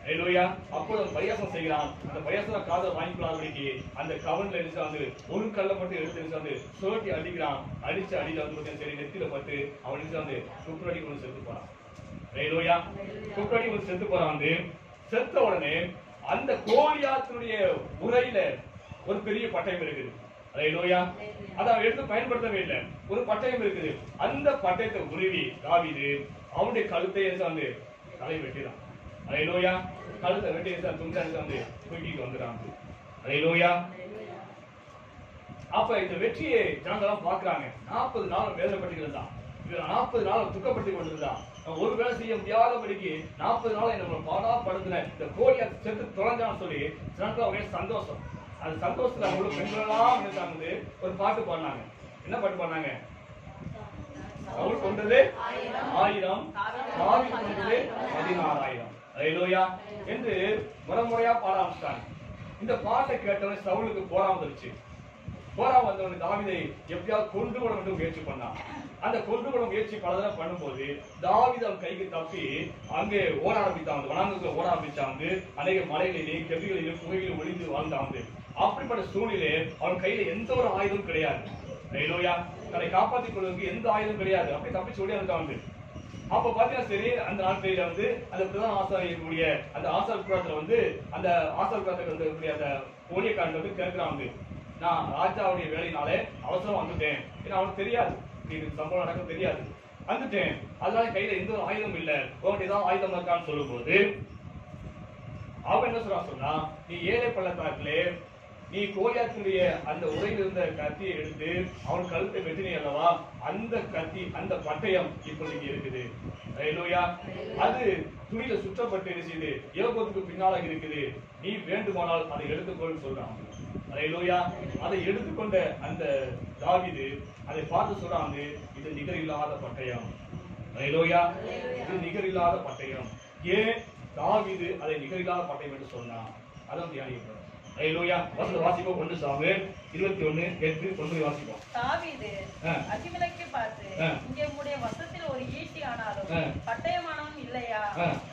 ஹல்லேலூயா. அப்போ அவன் பரியாசம் செய்கிறான். அந்த பரியாசம் காதை வாங்கிக்கொள்ளாதபடிக்கு அந்த கவன்ல இருந்து வந்து ஒரு கல்லை மட்டும் எடுத்து வந்து சுழட்டி அடிக்கிறான். அடிச்சு அடியில வந்து சரி நெத்தியில பட்டு அவனுக்கு வந்து குப்புரடி கொண்டு செத்து போறான். ஹல்லேலூயா. குப்புரடி கொண்டு செத்து போறான். வந்து செத்த உடனே அந்த கோலியாத்தினுடைய உரையில ஒரு பெரிய பட்டயம் இருக்குது. ஹல்லேலூயா. அதை அவன் எடுத்து பயன்படுத்தவே இல்லை. ஒரு பட்டயம் இருக்குது. அந்த பட்டயத்தை உருவி தாவீது அவனுடைய கழுத்தை வந்து தலை வெட்டினான். ஹல்லேலூயா. கழுத்தை வெட்டி துண்டை வந்து தூக்கிட்டு வந்துறான். ஹல்லேலூயா. அப்ப இந்த வெற்றியை ஜனங்களாம் பாக்குறாங்க. 40 நாள் வேதனைப்பட்டு இருந்தான். 40 நாள் துக்கப்பட்டு கொண்டிருந்தான். ஒரு வேலை செய்ய முடியாதபடிக்கு 40 நாள் நம்ம பாடாப்படுத்தின இந்த கோலியாத் செத்து தொலைஞ்சான்னு சொல்லி ஜனங்களுக்கு ஒரே சந்தோஷம். அந்த சந்தோஷத்துல அவங்களுக்கு பெண்களெல்லாம் நினைச்சாங்க ஒரு பாட்டு பாடினாங்க. என்ன பாட்டு பாடினாங்க? அவள் கொண்டது 1000, தாவீது கொண்டது 16,000. ஹல்லேலூயா என்று முறைமுறையா பாட ஆரம்பிச்சாங்க. இந்த பாட்டை கேட்டவன் சவுலுக்கு போராம வந்துருச்சு. போராம வந்தவன் தாவீதை எப்படியாவது கொண்டு விட வேண்டும் முயற்சி பண்ணான். அந்த கொண்டு விட முயற்சி பல தடவை பண்ணும்போது தாவீது அவன் கைக்கு தப்பி அங்கே ஓட ஆரம்பித்தான். வனாந்தரத்துல ஓட ஆரம்பிச்சான். அநேக மலைகளிலேயும் கெபிகளிலும் புகையிலும் ஒளிந்து வாழ்ந்தான். அப்படிப்பட்ட சூழ்நிலை அவன் கையில எந்த ஒரு ஆயுதம் கிடையாது. ஹல்லேலூயா. தன்னை காப்பாற்றிக் கொள்வதற்கு எந்த ஆயுதம் கிடையாது. அப்படி தப்பிச்சு ஓடி வந்து அப்ப பாத்தீங்கன்னா சரி அந்த நாட்களில வந்து அந்த பிரதான ஆசாரியர்களுடைய அந்த ஆசாரத்துல வந்து அந்த ஆசாரத்துல வந்து அந்த ஊழியக்காரன் வந்து கேட்கிறான். நான் ராஜாவுடைய வேலையினாலே அவசரம் வந்துட்டேன். ஏன்னா அவனுக்கு தெரியாது சம்பவம் நடக்க தெரியாது. வந்துட்டேன். அதனால கையில எந்த ஒரு ஆயுதம் இல்ல. உங்கள்கிட்ட ஏதாவது ஆயுதம் இருக்கான்னு சொல்லும் போது அவன் என்ன சொல்றான் சொன்னா, நீ ஏழை பள்ளத்தாக்கிலே நீ கோலியாத்தினுடைய அந்த உரையில் இருந்த கத்தியை எடுத்து அவன் கழுத்தை வெட்டினே அல்லவா, அந்த கத்தி அந்த பட்டயம் இப்போதைக்கு இருக்குது. ஹல்லேலூயா. அது துணியில சுற்றப்பட்டு இருக்குது, யோபத்துக்கு பின்னால இருக்குது. நீ வேண்டுமானால் அதை எடுத்துக்கொள் சொல்றான். ஹல்லேலூயா. அதை எடுத்துக்கொண்ட அந்த தாவீது அதை பார்த்து சொல்றாங்க, இது நிகர் இல்லாத பட்டயம். ஹல்லேலூயா. இது நிகர் இல்லாத பட்டயம். ஏன் தாவீது அதை நிகர் இல்லாத பட்டயம் என்று சொன்னான்? அதான் தியானிக்கிறோம். ஹல்லேலூயா. வசனம் வாசிப்போம். 1 சாமுவேல் 21:8-9 வாசிப்போம். தாவீது அகிமெலேக்கை பார்த்து, இங்கே உம்முடைய வசத்தில் ஒரு ஈட்டி ஆனாலும் பட்டயமானவன் இல்லையா?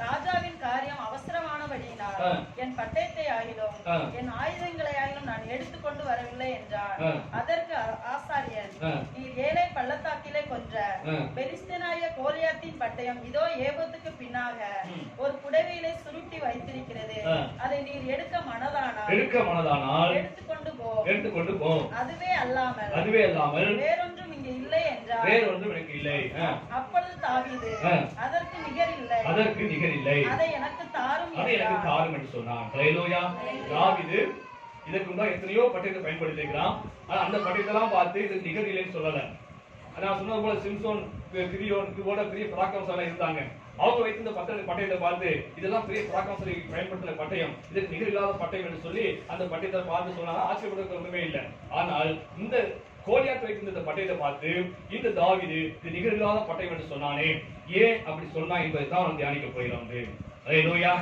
ராஜாவின் காரியம் அவசரமானபடியினால் என் பட்டயத்தை ஆகிலும் என் ஆயுதங்களை ஆகிலும் நான் எடுத்துக்கொண்டு வரவில்லை என்றார். அதற்கு ஆசாரியன், நீர் ஏழை பள்ளத்தாக்கிலே கொன்ற பெலிஸ்தனாகிய கோலியாத்தின் பட்டயம் இதோ ஏபோத்துக்கு பின்னாக ஒரு புடவையிலே சுருட்டி வைத்திருக்கிறது. அதை நீர் எடுக்க மனதானால் எடுத்துக்கொண்டு போ. அதுவே அல்லாமல் வேறொன்றும் இங்கே இல்லை என்றார். வேறொன்றும் எனக்கு இல்லை. அப்பொழுது தாவீது, அதற்கு நிகர் இல்லை, அதை எனக்கு தாரும் என்று சொன்னான். ஹல்லேலூயா. தாவீது இதற்கு முன்னாடி எத்தனையோ பட்டயத்தை பயன்படுத்தி இருக்கிறான். ஆனா அந்த பட்டயத்தெல்லாம் பார்த்து இது நிகர் இல்லைன்னு சொல்லல. நான் சொன்னது போல சிம்சோன், கிதியோன் இது போல பெரிய பராக்கிரமசாலிகள் இருந்தாங்க. அவங்க வைத்து இந்த பட்டயத்தை பார்த்து இதெல்லாம் பெரிய பராக்கிரமசாலி பயன்படுத்தின பட்டயம், இதுக்கு நிகர் இல்லாத பட்டயம் என்று சொல்லி அந்த பட்டயத்தை பார்த்து சொன்னாங்க. ஆச்சரியப்படுறதுக்கு ஒன்றுமே இல்லை. ஆனால் இந்த கோலியாத் வைத்திருந்த இந்த பட்டயத்தை பார்த்து இந்த தாவீது இது நிகர் இல்லாத பட்டயம் என்று சொன்னானே, ஏன் அப்படி சொன்னா என்பதைதான் நம்ம தியானிக்க போகிறோம். ஹல்லேலூயா.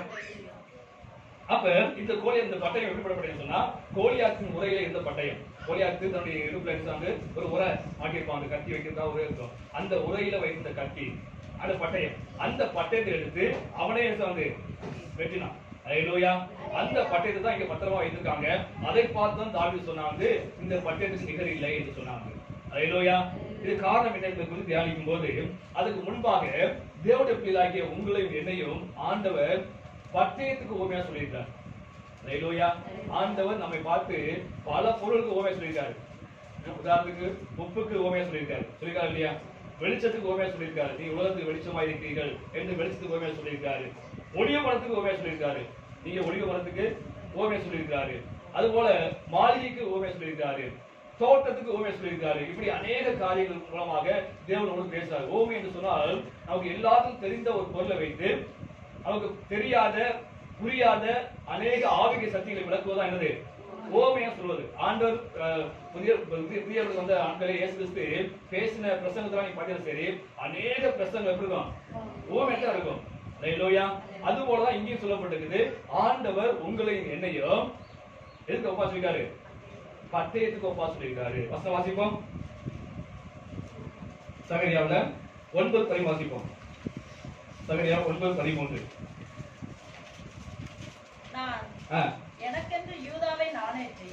அப்ப இந்த பட்டயம் எப்படிப்பட்ட சொன்னா, கோலியாத்தின் உரையில இருந்த பட்டயம். கோலியாத்து தன்னுடைய இடுப்புல இருந்து ஒரு உரை மாட்டிருப்பான். அந்த கத்தி வைக்கிறதா உரை இருக்கும். அந்த உரையில வைத்த கத்தி அந்த பட்டயம். அந்த பட்டயத்தை எடுத்து அவனே வந்து வெட்டினான். ஹல்லேலூயா. அந்த பட்டயத்தை தான் இங்க பத்திரமா வைத்திருக்காங்க. அதை பார்த்து தான் தாவீது சொன்னாங்க, இந்த பட்டயத்துக்கு நிகர் இல்லை என்று சொன்னாங்க. ஹல்லேலூயா. இது காரணம் என்ன என்பதை குறித்து தியானிக்கும் போது அதுக்கு முன்பாக தேவனுடைய பிள்ளைகளாகிய உங்களையும் என்னையும் ஆண்டவர் பட்டயத்துக்கு உவமையா சொல்லியிருக்கார். ஹல்லேலூயா. ஆண்டவர் நம்மை பார்த்து பல பொருளுக்கு உவமையா சொல்லியிருக்காரு. உதாரணத்துக்கு உப்புக்கு உவமையா சொல்லியிருக்காரு இல்லையா? வெளிச்சத்துக்கு உவமையா சொல்லியிருக்காரு, நீ உலகத்துக்கு வெளிச்சமா இருக்கிறீர்கள் என்று வெளிச்சத்துக்கு உவமையா சொல்லியிருக்காரு. ஒளிய மரத்துக்கு உவமையா சொல்லியிருக்காரு, நீங்க ஒளிய மரத்துக்கு உவமையா சொல்லியிருக்காரு. அதுபோல மாளிகைக்கு உவமையா சொல்லியிருக்காரு, தோட்டத்துக்கு உவமையா சொல்லியிருக்காரு. இப்படி அநேக காரியங்கள் மூலமாக தேவனோடு பேசுறாரு. ஓமை என்று சொன்னால் நமக்கு எல்லாருக்கும் தெரிந்த ஒரு பொருளை வைத்து நமக்கு தெரியாத புரியாத அநேக ஆவிக சக்திகளை விளக்குவதா என்னது ஓமையா சொல்வது. ஆண்டவர் புதிய வந்து ஆண்களை இயேசு கிறிஸ்து பேசின பிரசங்கத்துல நீ பார்த்தா சரி, அநேக பிரசங்கம் எப்படி இருக்கும்? ஓமையா இருக்கும். ஹalleluya. அது போல தான் இங்கேயும் சொல்லப்பட்டிருக்குது, ஆண்டவர் உங்களை என்னையும் எதுக்கு ஒப்பா சொல்லிருக்காரு? பட்டயத்துக்கு ஒப்பா சொல்லிருக்காரு. வசனம் வாசிப்போம். சகரியாவுல 9:13 வாசிப்போம். சகரியா 9:13. நான் எனக்கென்று யூதாவை நாணேற்றி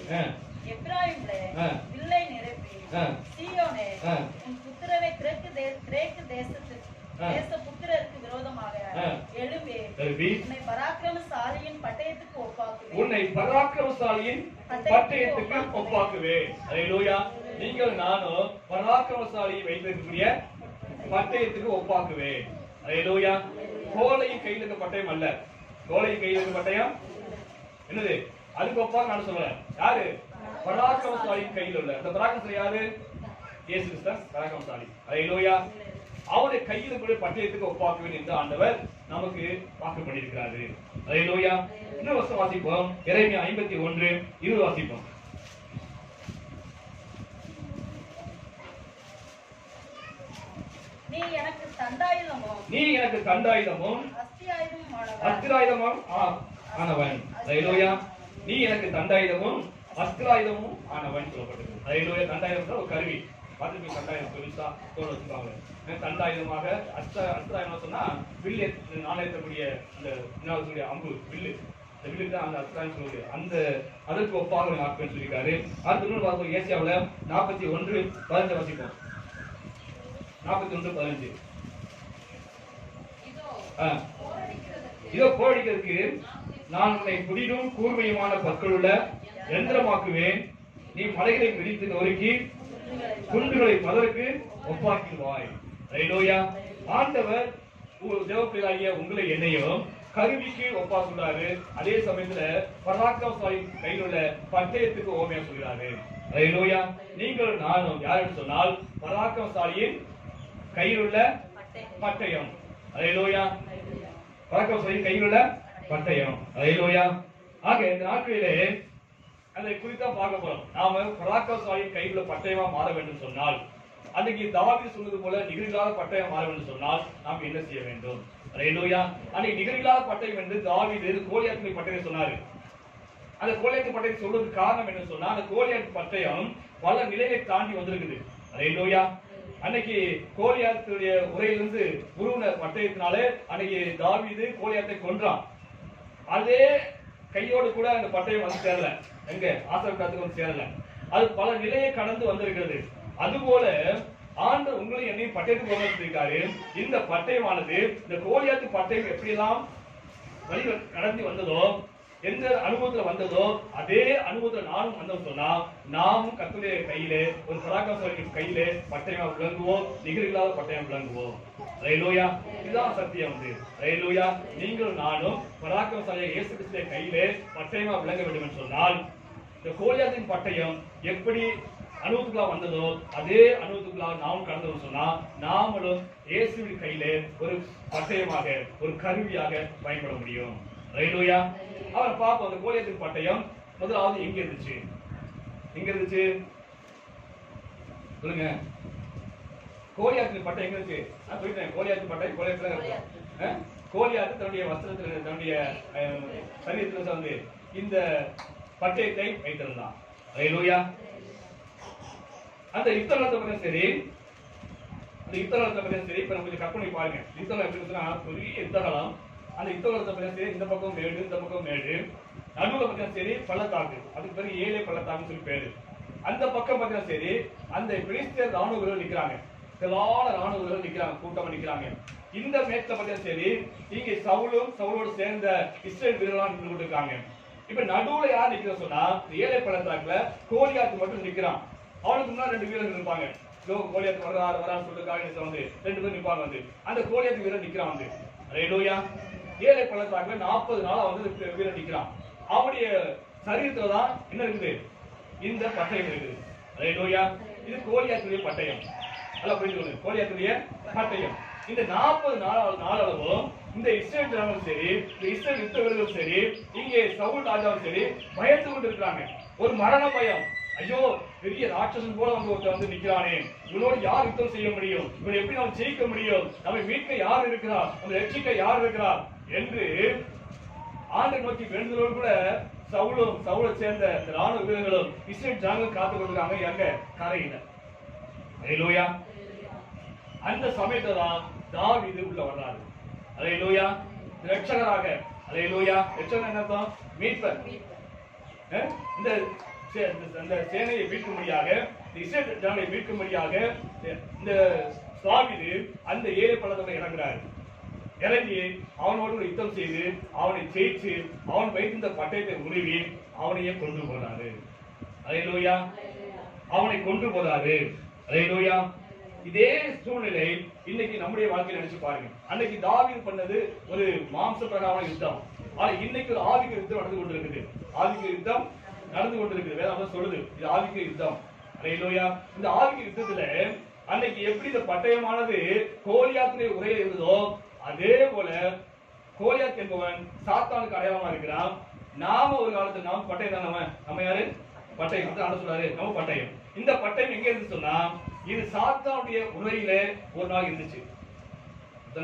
எப்பிராயீமிலே வில்லை நிரப்பி சீயோனே உன் புத்திரரை கிரேக்கு தேச புத்திரருக்கு விரோதமாக எழும்பி உன்னை பராக்கிரமசாலியின் பட்டயத்துக்கு ஒப்பாக்குவேன். உன்னை பராக்கிரமசாலியின் பட்டயத்துக்கு ஒப்பாக்குவேன். ஹalleluya. நீங்கள் நானும் பராக்கிரமசாலியை வைத்திருக்கக்கூடிய பட்டயத்துக்கு ஒப்பாக்குவேன். ஹalleluya. கோலையின் கையில் இருக்க பட்டயம் அல்ல. கோலையின் கையில் இருக்க பட்டயம் என்னது? அதுக்கு ஒப்பாக நான் சொல்றேன். யாரு? பராக்கிரமசாலியின் கையில் உள்ள அந்த பராக்கிரமசாலி யாரு? இயேசு கிறிஸ்து பராக்கிரமசாலி. ஹalleluya. அவருடைய கையில் இருக்கிற பட்டயத்துக்கு ஒப்பாக்குவேன் என்று ஆண்டவர் நமக்கு வாக்கு பண்ணியிருக்கிறாரு. ஹalleluya. இன்னொரு வசனம் வாசிப்போம். எரேமியா 51:20 வாசிப்போம். நீ எனக்கு தண்டாயுதமும் அஸ்திராயுதமும் ஆனவன். ஹalleluya. நீ எனக்கு தண்டாயுதமும் அஸ்திராயுதமும் ஆனவன் சொல்லப்பட்டது. ஹalleluya. தண்டாயுதம் ஒரு கருவி. பாத்துக்கு தண்டாயுதம் பெருசா தோல் வச்சுப்பாங்க. தண்டாயுதமாக அஸ்திராயுதம் சொன்னா வில்லு நாணயத்தக்கூடிய அந்த அம்பு வில்லு, அந்த வில்லு தான் அந்த அஸ்திராயுதம் சொல்லுது. அந்த அதற்கு ஒப்பாக ஆக்குன்னு சொல்லியிருக்காரு. அடுத்த இன்னொரு வாசம் ஏசியாவுல 41:15 வாசிப்போம். 41:15. இதோ போரடிக்கிறதுக்கு நான் உன்னை புதிதும் கூர்மையுமான பற்களுள்ள யந்திரமாக்குவேன். நீ மலைகளை மிதித்து நொறுக்கி குண்டுகளை பதருக்கு ஒப்பாக்கிடுவாய். ஹalleluya. ஆண்டவர் தேவப்பிள்ளையாகிய உங்களை என்னையும் கருவிக்கு ஒப்பா சொல்றாரு. அதே சமயத்துல பராக்கிரமசாலி கையில் உள்ள பட்டயத்துக்கு ஓமையா சொல்றாரு. ஹalleluya. நீங்கள் நானும் யாருன்னு சொன்னால் பராக்கிரமசாலியின் கையில் உள்ள பட்டயம். ஹalleluya. பராக்கிரமசாலியின் கையில் உள்ள பட்டயம். ஹalleluya. ஆக இந்த நாட்களிலே அதை குறித்தா பார்க்க போறோம். நாம பராக்கிரமசாலியின் கையில் உள்ள பட்டயமா மாற வேண்டும் சொன்னால், அன்னைக்கு தாவீது சொன்னது போல நிகரில்லாத பட்டயம் மாற வேண்டும் சொன்னால் நாம் என்ன செய்ய வேண்டும்? ஹalleluya. அன்னைக்கு நிகரில்லாத பட்டயம் என்று தாவீது கோலியாத்தின் பட்டயம் சொன்னாரு. அந்த கோலியாத்து பட்டயம் சொல்றதுக்கு காரணம் என்ன சொன்னா, அந்த கோலியாத்து பட்டயம் பல நிலையை தாண்டி வந்திருக்குது. ஹalleluya. அன்னைக்கு கோலியாத்துடைய உரையிலிருந்து உருவன பட்டயத்தினாலே அன்னைக்கு தாவீது கோலியாத்தை கொன்றான். அதே கையோடு கூட அந்த பட்டயம் வந்து சேரல. எங்க ஆசீர்வாதத்துக்கு வந்து சேரல. அது பல நிலையை கடந்து வந்திருக்கிறது. அதுபோல ஆண்டவர் உங்களை என்னையும் பட்டயத்துக்கு வந்திருக்காரு. இந்த பட்டயமானது இந்த கோலியாத்து பட்டயம் எப்படியெல்லாம் வழி கடந்து வந்ததோ, எந்த அனுபவத்துல வந்ததோ அதே அனுபவத்துல நானும் வந்தோம் சொன்னா, நாமும் கர்த்தருடைய கையிலே ஒரு பராக்கிரமசாலியின் கையிலே பட்டயமா விளங்குவோம், நிகரில்லாத பட்டயம் விளங்குவோம். ஹalleluya. இதுதான் சத்தியம். ஹalleluya. நீங்கள் நானும் பராக்கிரமசாலியை இயேசு கிறிஸ்துவின் கையிலே பட்டயமா விளங்க வேண்டும் என்று சொன்னால், இந்த கோலியாத்தின் பட்டயம் எப்படி அனுபவத்துக்குள்ள வந்ததோ அதே அனுபவத்துக்குள்ள நாமும் கடந்தோம் சொன்னா, நாமளும் இயேசுவின் கையிலே ஒரு பட்டயமாக ஒரு கருவியாக பயன்பட முடியும். ஹalleluya. அவரை பார்ப்போம். அந்த கோலியாத்தின் பட்டயம் முதலாவது எங்க இருந்துச்சு? எங்க இருந்துச்சு சொல்லுங்க. கோலியாத்தின் பட்டயம் எங்க இருந்துச்சு? நான் சொல்லிட்டேன். கோலியாத்தின் பட்டயம் கோலியாத்து தன்னுடைய வஸ்திரத்துல தன்னுடைய சரீரத்துல வந்து இந்த பட்டயத்தை வைத்திருந்தான். ஹalleluya. அந்த யுத்தகாலத்தை பத்தி சரி, அந்த யுத்தகாலத்தை பத்தி சரி, இப்ப நம்ம கற்பனை பாருங்க. யுத்தகாலம் எப்படி இருக்குன்னா பெரிய யுத்தகாலம். அந்த யுத்தகாலத்தை பத்தி சரி, இந்த பக்கம் மேடு இந்த பக்கம் மேடு, நடுவுல பத்தி சரி பள்ளத்தாக்கு, அதுக்கு பேரு ஏழை பள்ளத்தாக்குன்னு சொல்லி பேரு. அந்த பக்கம் பத்தி சரி அந்த பெலிஸ்தியர் ராணுவ வீரர்கள் நிக்கிறாங்க. திரளான ராணுவ வீரர்கள் நிக்கிறாங்க, கூட்டமா நிக்கிறாங்க. இந்த மேட்ச்ல பத்தி சரி இங்க சவுலோடு சேர்ந்த இஸ்ரேல் வீரர்களா நின்று கொண்டு இருக்காங்க. இப்ப நடுவுல யார் நிக்கிறோம் சொன்னா, ஏழை பள்ளத்தாக்குல கோலியாத்து மட்டும் நிக்கிறான். அவனுக்கு முன்னாடி 2 வீரர்கள் இருப்பாங்க. கோலியாத்து வரான்னு சொல்லிட்டு வந்து 2 பேர் நிப்பாங்க. வந்து அந்த கோலியாத்து வீரர் நிக்கிறான். வந்து ஹalleluya. ஏழை பள்ளத்தாக்குல 40 நாளா வந்து வீரர் நிக்கிறான். அவனுடைய சரீரத்துலதான் என்ன இருக்குது? இந்த பட்டயம் இருக்குது. ஹalleluya. இது கோலியாத்துடைய பட்டயம். நல்லா புரிஞ்சுக்கணும். கோலியாத்துடைய பட்டயம். இந்த 40 நாளளவும் இந்த இஸ்ரேல் ஜனங்களும் சரி, இந்த இஸ்ரேல் யுத்த வீரர்களும் சரி, இங்கே சவுல் ராஜாவும் சரி பயந்து கொண்டு இருக்கிறாங்க. ஒரு மரண பயம். ஐயோ பெரிய ராட்சசன் போல வந்து ஒருத்தர் வந்து நிக்கிறானே, இவனோடு யார் யுத்தம் செய்ய முடியும், இவனை எப்படி நாம் ஜெயிக்க முடியும், நம்மை மீட்க யார் இருக்கிறார், நம்மை ரட்சிக்க யார் இருக்கிறார் என்று ஆண்டை நோக்கி வேண்டுதலோடு கூட சவுலை சேர்ந்த ராணுவ வீரர்களும் இஸ்ரேல் ஜனங்களும் காத்து கொண்டிருக்காங்க எங்க கரையில. அல்லேலூயா. அந்த சமயத்துல தான் தாவீது உள்ள வர்றாரு. அல்லேலூயா. ரட்சகராக. அல்லேலூயா. ரட்சகர் என்ன அர்த்தம்? மீட்பர். இந்த சேனையை மீட்கும்படியாக, இஸ்ரேல் ஜனங்களை மீட்கும்படியாக இந்த தாவீது அந்த ஏழை பள்ளத்தாக்குல இறங்குறாரு. இறங்கி அவனோடு யுத்தம் செய்து அவனை ஜெயிச்சு அவன் வைத்திருந்த பட்டயத்தை உருவி அவனையே கொண்டு போறாரு. அல்லேலூயா. அவனை கொண்டு போறாரு. அல்லேலூயா. இதே சூழ்நிலை இன்னைக்கு நம்முடைய வாழ்க்கையில் நினைச்சு பாருங்க. அன்னைக்கு தாவீது பண்ணது ஒரு மாம்ச பிரகாரமான யுத்தம். ஆனா இன்னைக்கு ஒரு ஆவிக்கு யுத்தம் நடந்து கொண்டிருக்குது. ஆவிக்கு யுத்தம் நடந்து கொண்டிருக்குது. வேதம் சொல்லுது இது ஆவிக்கு யுத்தம். அல்லேலூயா. இந்த ஆவிக்கு யுத்தத்துல அன்னைக்கு எப்படி இந்த பட்டயமானது கோலியாத்துடைய உரையில் இருந்ததோ அதே போல கோலியாத் என்பவன் சாத்தானுக்கு அடையாளமா இருக்கிறான். நாம ஒரு காலத்துல நாம பட்டயம் தான். நம்ம யாரு? பட்டயம். அதான் சொல்றாரு நம்ம பட்டயம். இந்த பட்டயம் எங்க இருந்து சொன்னா இது சாத்தானுடைய உரையில ஒரு நாள் இருந்துச்சு.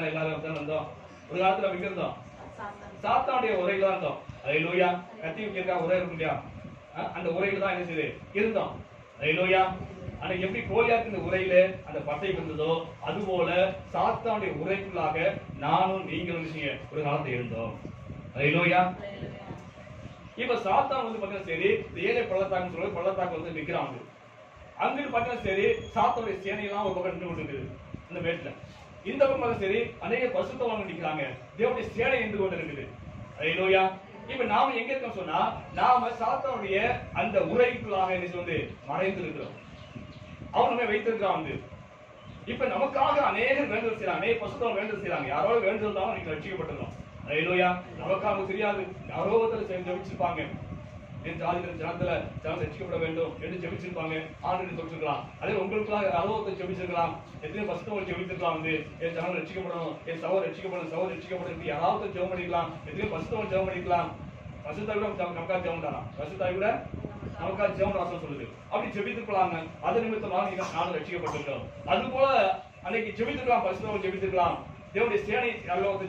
எல்லாரும் இருந்தோம். ஒரு காலத்துல நம்ம எங்க இருந்தோம்? சாத்தானுடைய உரையில தான் இருந்தோம். அல்லேலூயா. கத்தி வைக்கிறதா உரை இருக்கும் இல்லையா, அந்த உரையில தான் என்ன செய்து இருந்தோம். அல்லேலூயா. அன்னைக்கு எப்படி கோலியாத்தின் உரையில அந்த பட்டயம் இருந்ததோ அதுபோல சாத்தானுடைய உரைக்குள்ளாக நானும் நீங்களும் ஒரு காலத்தை இருந்தோம். அல்லேலூயா. இப்ப சாத்தான் வந்து பாத்தீங்கன்னா சரி ஏழை பள்ளத்தாக்குன்னு சொல்றது பள்ளத்தாக்கு வந்து நிக்கிறாங்க. அங்கிட்டு பாத்தீங்கன்னா சரி சாத்தானுடைய சேனையெல்லாம் ஒரு பக்கம் நின்று கொண்டிருக்குது இந்த மேட்ல. இந்த பக்கம் சரி அநேக பரிசுத்தவான்கள் நிக்கிறாங்க. தேவனுடைய சேனை நின்று கொண்டு இருக்குது. அல்லேலூயா. இப்ப நாம எங்க இருக்கோம் சொன்னா நாம சாத்தானுடைய அந்த உரைக்குள்ளாக என்ன வந்து மறைந்து இருக்கிறோம். அவன் நம்ம வைத்திருக்கிறான் வந்து. இப்ப நமக்காக அநேகர் வேண்டுதல் செய்யறாங்க. அநேக பரிசுத்தவான்கள் வேண்டுதல் செய்யறாங்க. யாரோ வேண்டுதல் தான் நீங்க ரட்சிக்கப்பட்டிருக்கோம். அல்லேலூயா. நமக்காக தெரியாது. யாரோ ஒருத்தர் ஜெபிச்சிருப்பாங்க. என் ஜனத்துல ரட்சிக்கப்பட வேண்டும் என்று ஜெபிச்சிருப்பாங்க. ஆண்டு சொல்லிருக்கலாம். அதே உங்களுக்காக யாரோ ஒருத்தர் ஜெபிச்சிருக்கலாம். எத்தனை பரிசுத்தவான்கள் ஜெபிச்சிருக்கலாம் வந்து என் ஜனம் ரட்சிக்கப்படணும், என் சகோதரர் ரட்சிக்கப்படணும், சகோதரர் ரட்சிக்கப்படணும் யாராவது ஜெபம் பண்ணிக்கலாம். எத்தனை பரிசுத்தவான்கள் ஜெபம் பண்ணிக்கலாம். பரிசுத்தாய் கூட நமக்காக ஜெபம் தானா? பரிசுத்தாய் கூட நமக்காக ஜெபம் ராசம் சொல்லுது. அப்படி ஜெபித்திருக்கலாங்க. அது நிமித்தமாக நானும் ரட்சிக்கப்பட்டிருக்கோம். அது போல அன்னைக்கு ஜெபித்திருக்கலாம். பரிசுத்தவான்கள் ஜெபித்திருக்கலாம். தேவனுடைய சேனை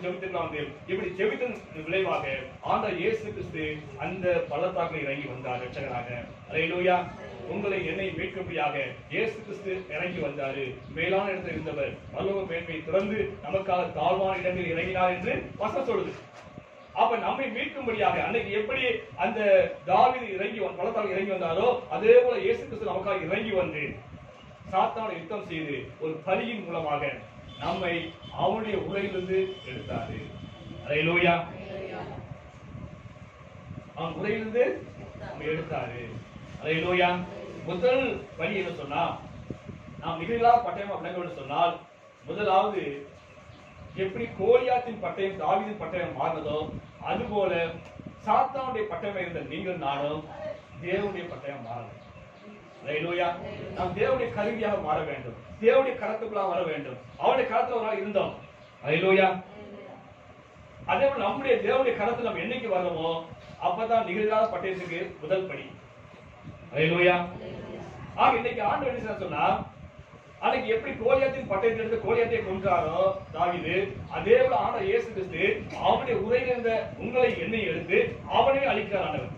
ஜெபித்திருக்கலாம். இப்படி ஜெபித்தன் விளைவாக ஆண்டவர் இயேசு கிறிஸ்து அந்த பள்ளத்தாக்கில் இறங்கி வந்தார் ரட்சகராக. அல்லேலூயா. உங்களை என்னை மீட்கும்படியாக இயேசு கிறிஸ்து இறங்கி வந்தாரு. மேலான இடத்தில் இருந்தவர் பரலோக மேன்மை திறந்து நமக்காக தாழ்வான இடங்களில் இறங்கினார் என்று வசனம் சொல்லுது. அப்ப நம்மை மீட்கும்படியாக அன்னைக்கு எப்படி அந்த தாவீது இறங்கி பள்ளத்தாக்கில் இறங்கி வந்தாரோ அதே போல இயேசு கிறிஸ்து நமக்காக இறங்கி வந்து சாத்தானை யுத்தம் செய்து ஒரு பலியின் மூலமாக நம்மை அவனுடைய உரையிலிருந்து எடுத்தாரு. அல்லேலூயா. அவன் உரையிலிருந்து நம்ம எடுத்தாரு. அல்லேலூயா. முதல் வழி என்ன சொன்னா நாம் நிகழா பட்டயமா விளங்க சொன்னால் முதலாவது எப்படி கோலியாத்தின் பட்டயம் தாவீதின் பட்டயம் மாறினதோ அதுபோல சாத்தானுடைய பட்டயம் இருந்த நீங்கள் நானும் தேவனுடைய பட்டயம் மாறணும். அல்லேலூயா. நாம் தேவனுடைய கருவியாக மாற வேண்டும். தேவனுடைய கரத்துக்குள்ள வர வேண்டும். அவருடைய கரத்துல ஒரு நாள் இருந்தோம். அல்லேலூயா. அதே போல நம்முடைய தேவனுடைய கரத்துல நம்ம என்னைக்கு வரோமோ அப்பதான் நிகழாத பட்டயத்துக்கு முதல் படி. அல்லேலூயா. ஆக இன்னைக்கு ஆண்டு என்ன சொன்னா அன்னைக்கு எப்படி கோலியாத்தின் பட்டயத்தை எடுத்து கோலியாத்தை கொன்றாரோ தாவீது அதே போல ஆண்டவர் இயேசு கிறிஸ்து அவனுடைய உரையில இருந்த உங்களை என்னை எடுத்து அவனையே அழிக்கிறார் ஆண்டவர்.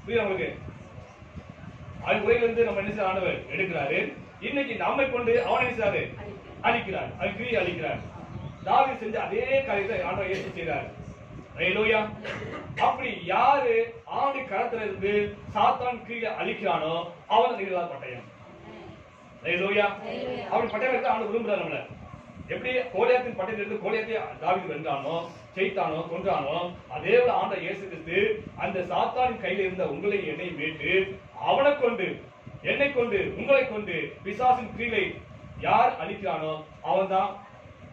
புரியுதா உங்களுக்கு? அவன் உரையில இருந்து நம்ம என்ன செய்ய ஆண்டவர் எடுக்கிறாரு. இன்னைக்கு நம்மை கொண்டு அவனை செய்றாரு அழிக்கிறார். அவன் கிரியை அழிக்கிறார். தாவீது செஞ்ச அதே காரியத்தை ஆண்டவர் இயேசு செய்றார். அல்லேலூயா. அப்படி யாரு அவனுடைய கரத்துல இருந்து சாத்தான் கிரியை அழிக்கிறானோ அவன் நிகழாத பட்டயம். அல்லேலூயா. அப்படி பட்டயம் எடுத்து ஆண்டவர் விரும்புறார் நம்மள. எப்படி கோலியாத்தின் பட்டயத்தை எடுத்து கோலியாத்தை தாவீது வென்றானோ ஜெயித்தானோ கொன்றானோ அதே போல ஆண்டவர் இயேசு கிறிஸ்து அந்த சாத்தானின் கையில இருந்த உங்களை என்னை மீட்டு அவனை கொண்டு என்னை கொண்டு உங்களை கொண்டு பிசாசின் கிரியை யார் அழிக்கிறானோ அவன் தான்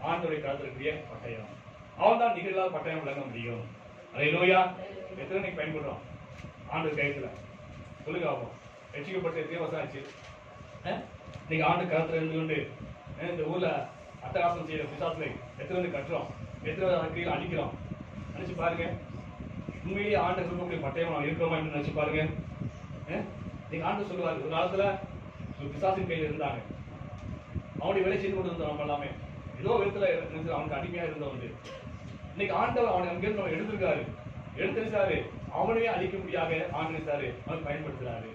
ஆண்டவருடைய கரத்திற்குரிய பட்டயம். அவன் தான் நிகழாத பட்டயம் விளங்க முடியும். அல்லேலூயா. எத்தனை நீங்க பயன்படுறோம் ஆண்டவர் கைத்துல சொல்லுங்க. ஆகும் ரட்சிக்கப்பட்ட எத்தனை வருஷம் ஆச்சு? நீங்க ஆண்டு கரத்துல இருந்து கொண்டு இந்த ஊர்ல அட்டகாசம் செய்யற பிசாசுகளை எத்தனை கட்டுறோம், எத்தனை கிரியை அழிக்கிறோம் நினைச்சு பாருங்க. உண்மையிலேயே ஆண்டு விரும்பக்கூடிய பட்டயம் இருக்கிறோமா என்று நினைச்சு பாருங்க. நீங்க ஆண்டு சொல்லுவாரு, ஒரு காலத்துல பிசாசின் கையில இருந்தாங்க, அவனுடைய வேலை செய்து கொண்டு இருந்தோம். நம்ம எல்லாமே ஏதோ விதத்துல அவனுக்கு அடிமையா இருந்தவங்க. இன்னைக்கு ஆண்டவர் அவனை அங்கிருந்து நம்ம எடுத்திருக்காரு, எடுத்துருக்காரு, அவனையே அழிக்க முடியாத ஆண்டிருக்காரு, அவன் பயன்படுத்துறாரு.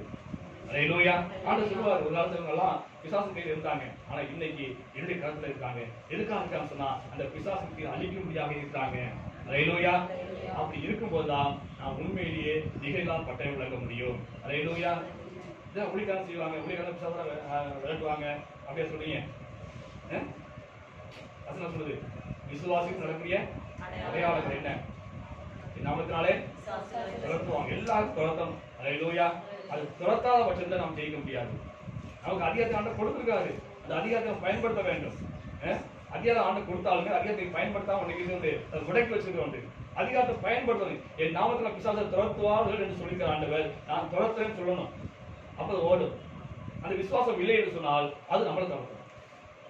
அல்லேலூயா. ஆண்டவர் சொல்லுவாரு, ஒரு காலத்துல எல்லாம் பிசாசின் கையில இருந்தாங்க, ஆனா இன்னைக்கு என்னுடைய கருத்துல இருக்காங்க. எதுக்காக இருக்கான்னு சொன்னா அந்த பிசாசின் கையில அழிக்க முடியாத இருக்காங்க. அல்லேலூயா. அப்படி இருக்கும்போதுதான் நான் உண்மையிலேயே நிகழ்கால பட்டயம் விளங்க முடியும். அல்லேலூயா. இதான் ஊழியக்காரன் செய்வாங்க, ஊழியக்காரன் பிசாசை விளக்குவாங்க. அப்படியே சொல்றீங்க, வசனம் சொல்லுது, விசுவாசிக்கு நடக்கூடிய அடையாளங்கள் என்ன? நாமத்தினாலே துரத்துவாங்க, எல்லாரும் துரத்தணும். அல்லேலூயா. அது துரத்தாத பட்சத்தில் நாம் ஜெயிக்க முடியாது. நமக்கு அதிகாரத்தை ஆண்டு கொடுத்திருக்காரு, அந்த அதிகாரத்தை பயன்படுத்த வேண்டும். அதிகாரம் ஆண்டு கொடுத்தாலுமே அதிகாரத்தை பயன்படுத்தாம அதை முடக்கி வச்சிருக்க அதிகாரத்தை பயன்படுத்தணும். என் நாமத்தில் பிசாசை துரத்துவார்கள் என்று சொல்லியிருக்கிற ஆண்டவர், நான் துரத்துறேன்னு சொல்லணும், அப்ப அது ஓடும். அந்த விசுவாசம் இல்லை என்று சொன்னால் அது நம்மளை துரத்தணும்.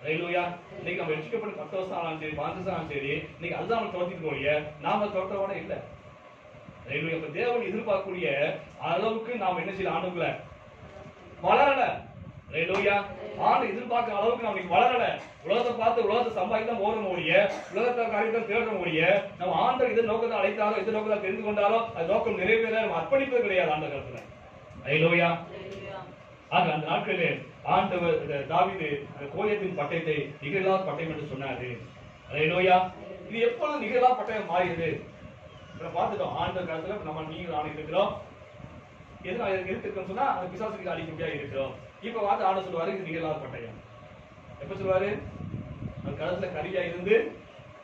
அல்லேலூயா. இன்னைக்கு நம்ம ரட்சிக்கப்பட்டு 10 வருஷம் ஆனாலும் சரி, 5 வருஷம் ஆனாலும் சரி, இன்னைக்கு அதுதான் நம்ம துரத்திட்டு போய் நாம துரத்தவோட இல்லை. அல்லேலூயா. இப்ப தேவன் எதிர்பார்க்கக்கூடிய அளவுக்கு நாம் என்ன செய்யல, ஆண்டுக்குள்ள வளரல. அல்லேலூயா. ஆண்டு எதிர்பார்க்கிற அளவுக்கு நம்ம வளரல. உலகத்தை பார்த்து உலகத்தை சம்பாதித்தான் ஓட முடிய, உலகத்தை காரியத்தை தேட முடிய, நம்ம ஆண்டவர் எது நோக்கத்தை அழைத்தாலும் எது நோக்கத்தை தெரிந்து கொண்டாலும் அது நோக்கம் நிறைவேற நம்ம அர்ப்பணிப்பது கிடையாது ஆண்ட காலத்துல. அல்லேலூயா. ஆக அந்த நாட்களிலே ஆண்டவர் தாவீது கோலியாத்தின் பட்டயத்தை நிகழாத பட்டயம் என்று சொன்னாரு. அல்லேலூயா. இது எப்பொழுது நிகழாத பட்டயம் மாறியது பார்த்துட்டோம். ஆண்ட காலத்துல நம்ம நீங்கள் ஆணையம் இருக்கிறோம், எதுனா இருக்குன்னு சொன்னா அந்த பிசாசுக்கு அடிக்க முடியாது இருக்கிறோம். இப்ப பார்த்து ஆண்ட சொல்லுவாரு, இது நிகழாத பட்டயம். எப்ப சொல்லுவாரு? அந்த காலத்துல கரியா இருந்து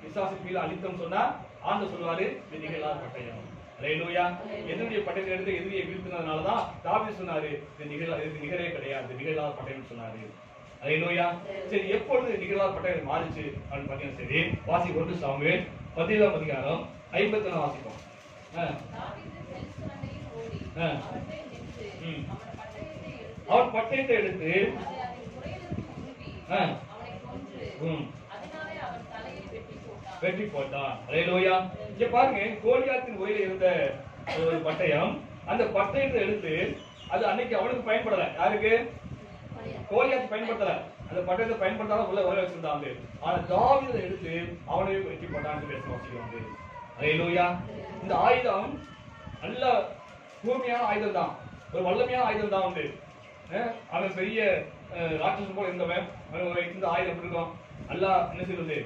பிசாசு கீழே அழித்தம் சொன்னா ஆண்ட சொல்லுவாரு, இது நிகழாத பட்டயம். அல்லேலூயா. எதிரியை பட்டயத்தை எடுத்து எதிரியை வீழ்த்தினதுனாலதான் தாவீது சொன்னாரு, இது நிகழே கிடையாது, நிகழாத பட்டயம் சொன்னாரு. அல்லேலூயா. சரி, எப்பொழுது நிகழாத பட்டயம் மாறிச்சு அப்படின்னு பாத்தீங்கன்னா, சரி வாசி 1 சாமுவேல் 17ஆம் அதிகாரம் 54 வாசிப்போம். அவன் பட்டயத்தை எடுத்து வெட்டி போட்டான். அல்லேலூயா. இங்க பாருங்க, கோலியாத்தின் உரையில இருந்த ஒரு பட்டயம், அந்த பட்டயத்தை எடுத்து அது அன்னைக்கு அவனுக்கு பயன்படல. யாருக்கு? கோலியாத்து பயன்படுத்தல. அந்த பட்டயத்தை பயன்படுத்தாத உள்ள உரை வச்சிருந்தாங்க. ஆனா தாவீதை எடுத்து அவனையும் வெட்டி போட்டான்னு பேச வாசிக்கிறாங்க. அல்லேலூயா. இந்த ஆயுதம் நல்ல கூர்மையான ஆயுதம் தான், ஒரு வல்லமையான ஆயுதம் தான் உண்டு. அவன் பெரிய ராட்சசன் போல இருந்தவன், இந்த ஆயுதம் இருக்கும். நல்லா என்ன செய்வது,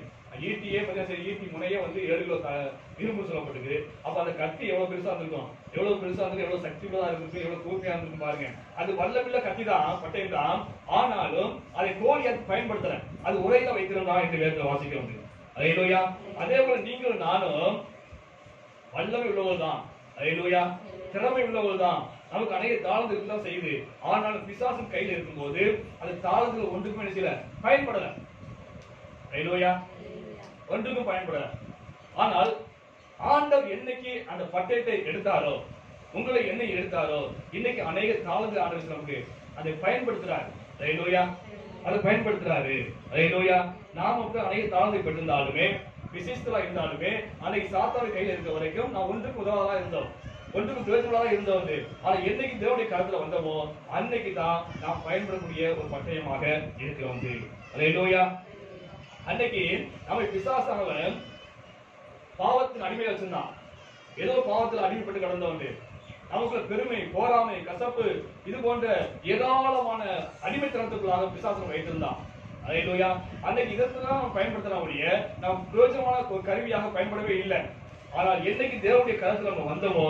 ஈட்டியே பார்த்தீங்கன்னா ஈட்டி முனையே 7 கிலோ இரும்பு சொல்லப்பட்டிருக்கு. அப்ப அந்த கத்தி எவ்வளவு பெருசா இருந்திருக்கும், எவ்வளவு பெருசா இருக்கு, எவ்வளவு சக்தி உள்ளதா இருக்கு, எவ்வளவு கூர்மையா இருந்திருக்கு பாருங்க. அது வல்லமில்ல கத்தி தான், பட்டயம் தான். ஆனாலும் அதை கோலியாத் பயன்படுத்தல, அது உரையில வைத்திருந்தா என்று வேதத்துல வாசிக்கிறோம். அல்லேலூயா. அதே போல நீங்களும் நானும் வல்லமை உள்ளவர்கள் தான். அல்லேலூயா. திறமை உள்ளவர்கள் தான். நமக்கு அநேக தாளந்துகள் தான் செய்யுது. ஆனாலும் பிசாசின் கையில இருக்கும்போது அந்த தாளந்துகள் ஒன்றுக்குமே செய்யல, பயன்படல. அல்லேலூயா. ஒன்றுக்கும் பயன்படல. ஆனால் ஆண்டவர் என்னைக்கு அந்த பட்டயத்தை எடுத்தாரோ, உங்களை என்னை எடுத்தாரோ, இன்னைக்கு அநேக தாளந்து ஆண்டவர் நமக்கு அதை பயன்படுத்துறாரு. அல்லேலூயா. அதை பயன்படுத்துறாரு. அல்லேலூயா. நாம அநேக தாளந்தை பெற்றிருந்தாலுமே, விசேஷத்தா இருந்தாலுமே, அன்னைக்கு சாத்தானுடைய கையில இருக்க வரைக்கும் நான் ஒன்றுக்கு உதவாதா இருந்தோம், ஒன்றுக்கு பிரயோஜனமாக இருந்தது. ஆனா என்னைக்கு தேவனுடைய கருத்துல வந்தோமோ அன்னைக்கு தான் நாம் பயன்படக்கூடிய ஒரு பட்டயமாக இருக்கிறோம். அல்லேலூயா. அன்னைக்கு நம்ம பிசாசானவன் பாவத்தின் அடிமையை வச்சிருந்தான். ஏதோ பாவத்தில் அடிமைப்பட்டு கடந்தவன். நமக்குள்ள பெருமை, போராமை, கசப்பு, இது போன்ற ஏராளமான அடிமைத்தனத்துக்குள்ளாக பிசாசன் வைத்திருந்தான். அல்லேலூயா. அன்னைக்கு இதற்குதான் பயன்படுத்தலாம் ஒழிய நாம் பிரயோஜனமான ஒரு கருவியாக பயன்படவே இல்லை. ஆனால் என்னைக்கு தேவனுடைய கருத்துல நம்ம வந்தோமோ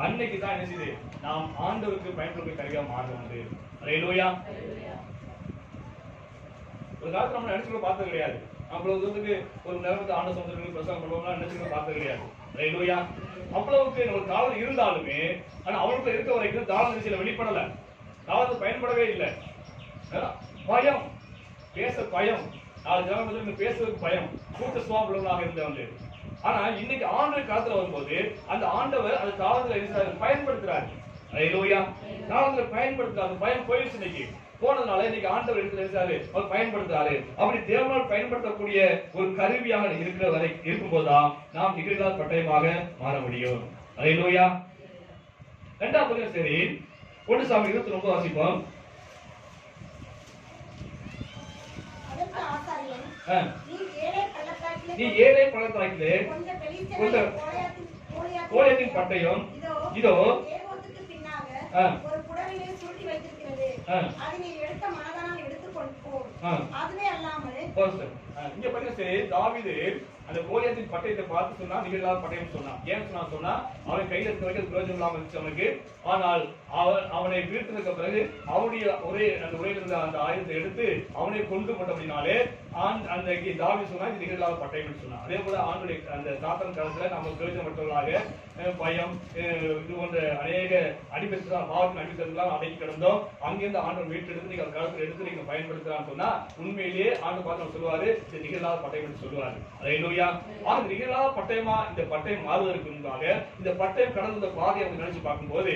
அன்னைக்கு தான் என்ன செய்யுது, நாம் ஆண்டவருக்கு பயன்படுத்த கருவியாக மாறுவது. அல்லேலூயா. ஒரு காலத்துல நம்ம நினைச்சுகூட பார்த்தது கிடையாது. அவ்வளவு தூரத்துக்கு ஒரு நேரத்தை ஆண்ட சொந்தங்களுக்கு பிரசவம் பண்ணுவோம்னா நினைச்சுகூட பார்த்தது கிடையாது. அல்லேலூயா. அவ்வளவுக்கு நம்ம தாளம் இருந்தாலுமே, ஆனா அவனுக்கு இருக்க வரைக்கும் தாள நிகழ்ச்சியில வெளிப்படல, தாளத்தை பயன்படவே இல்லை. பயம், பேச பயம், 4 ஜனங்களுக்கு பேசுறதுக்கு பயம், கூட்ட சுவாபம் உள்ளவர்களாக இருந்தவங்க. ஆனா இன்னைக்கு ஆண்டவர் காலத்துல வரும்போது அந்த ஆண்டவர் அந்த தாளத்துல பயன்படுத்துறாரு. அல்லேலூயா. தாளத்துல பயன்படுத்துறாரு. பயம் போயிடுச்சு. இன்னைக்கு போனதுனால இன்னைக்கு ஆண்டவர் எடுத்து அவர் பயன்படுத்துறாரு. அப்படி தேவனால் பயன்படுத்தக்கூடிய ஒரு கருவியாக இருக்கிற வரை இருக்கும்போதுதான் நாம் நிகழ்கால பட்டயமாக மாற முடியும். அல்லேலூயா. 2வது சரி, 1 சாமுவேல் 29 வாசிப்போம். அதற்கு ஆசாரியன், நீ ஏழை பள்ளத்தாக்கிலே கொண்ட கோலியாத்தின் பட்டயம் இதோ ஏபோத்துக்கு பின்னாக ஒரு புடவையிலே சுருட்டி வைத்திருக்கிறது. அதை நீ எடுத்த மனதானால் எடுத்துக்கொண்டு போ. அதுவே அல்லாமல் இங்க பாத்தீங்கன்னா தாவீது அந்த கோலியாத்தின் பட்டயத்தை பார்த்து சொன்னா நிகழாத பட்டயம் சொன்னான். ஏன் சொன்னா அவன் கையில இருக்க வரைக்கும் பிரயோஜனம் இல்லாம இருந்துச்சு அவனுக்கு. ஆனால் அவனை வீழ்த்ததுக்கு பிறகு அவனுடைய அந்த உரையில் இருந்த அந்த ஆயுதத்தை எடுத்து அவனை கொண்டு போட்டபடினாலே அந்த தாவீது சொன்னா இது நிகழாத பட்டயம் சொன்னான். அதே போல ஆண்டுடைய அந்த சாத்தன் காலத்துல நம்ம பிரயோஜனப்பட்டவர்களாக பயம் இது போன்ற அநேக அடிப்படைதான் பாவத்தின் அடிப்படைலாம் அடக்கி கிடந்தோம். அங்கிருந்து ஆண்டு மீட்டெடுத்து நீங்க காலத்தில் எடுத்து நீங்க பயன்படுத்தலாம்னு சொன்னா உண்மையிலேயே ஆண்டு பார்த்து சொல்லுவாரு இது நிகழாத பட்டயம் என்று சொல்லுவாரு. அல்லேலூயா. ஆனா நிகழாத பட்டயமா இந்த பட்டயம் மாறுவதற்கு முன்பாக இந்த பட்டயம் கடந்த பாதையை அவங்க நினைச்சு பார்க்கும்போது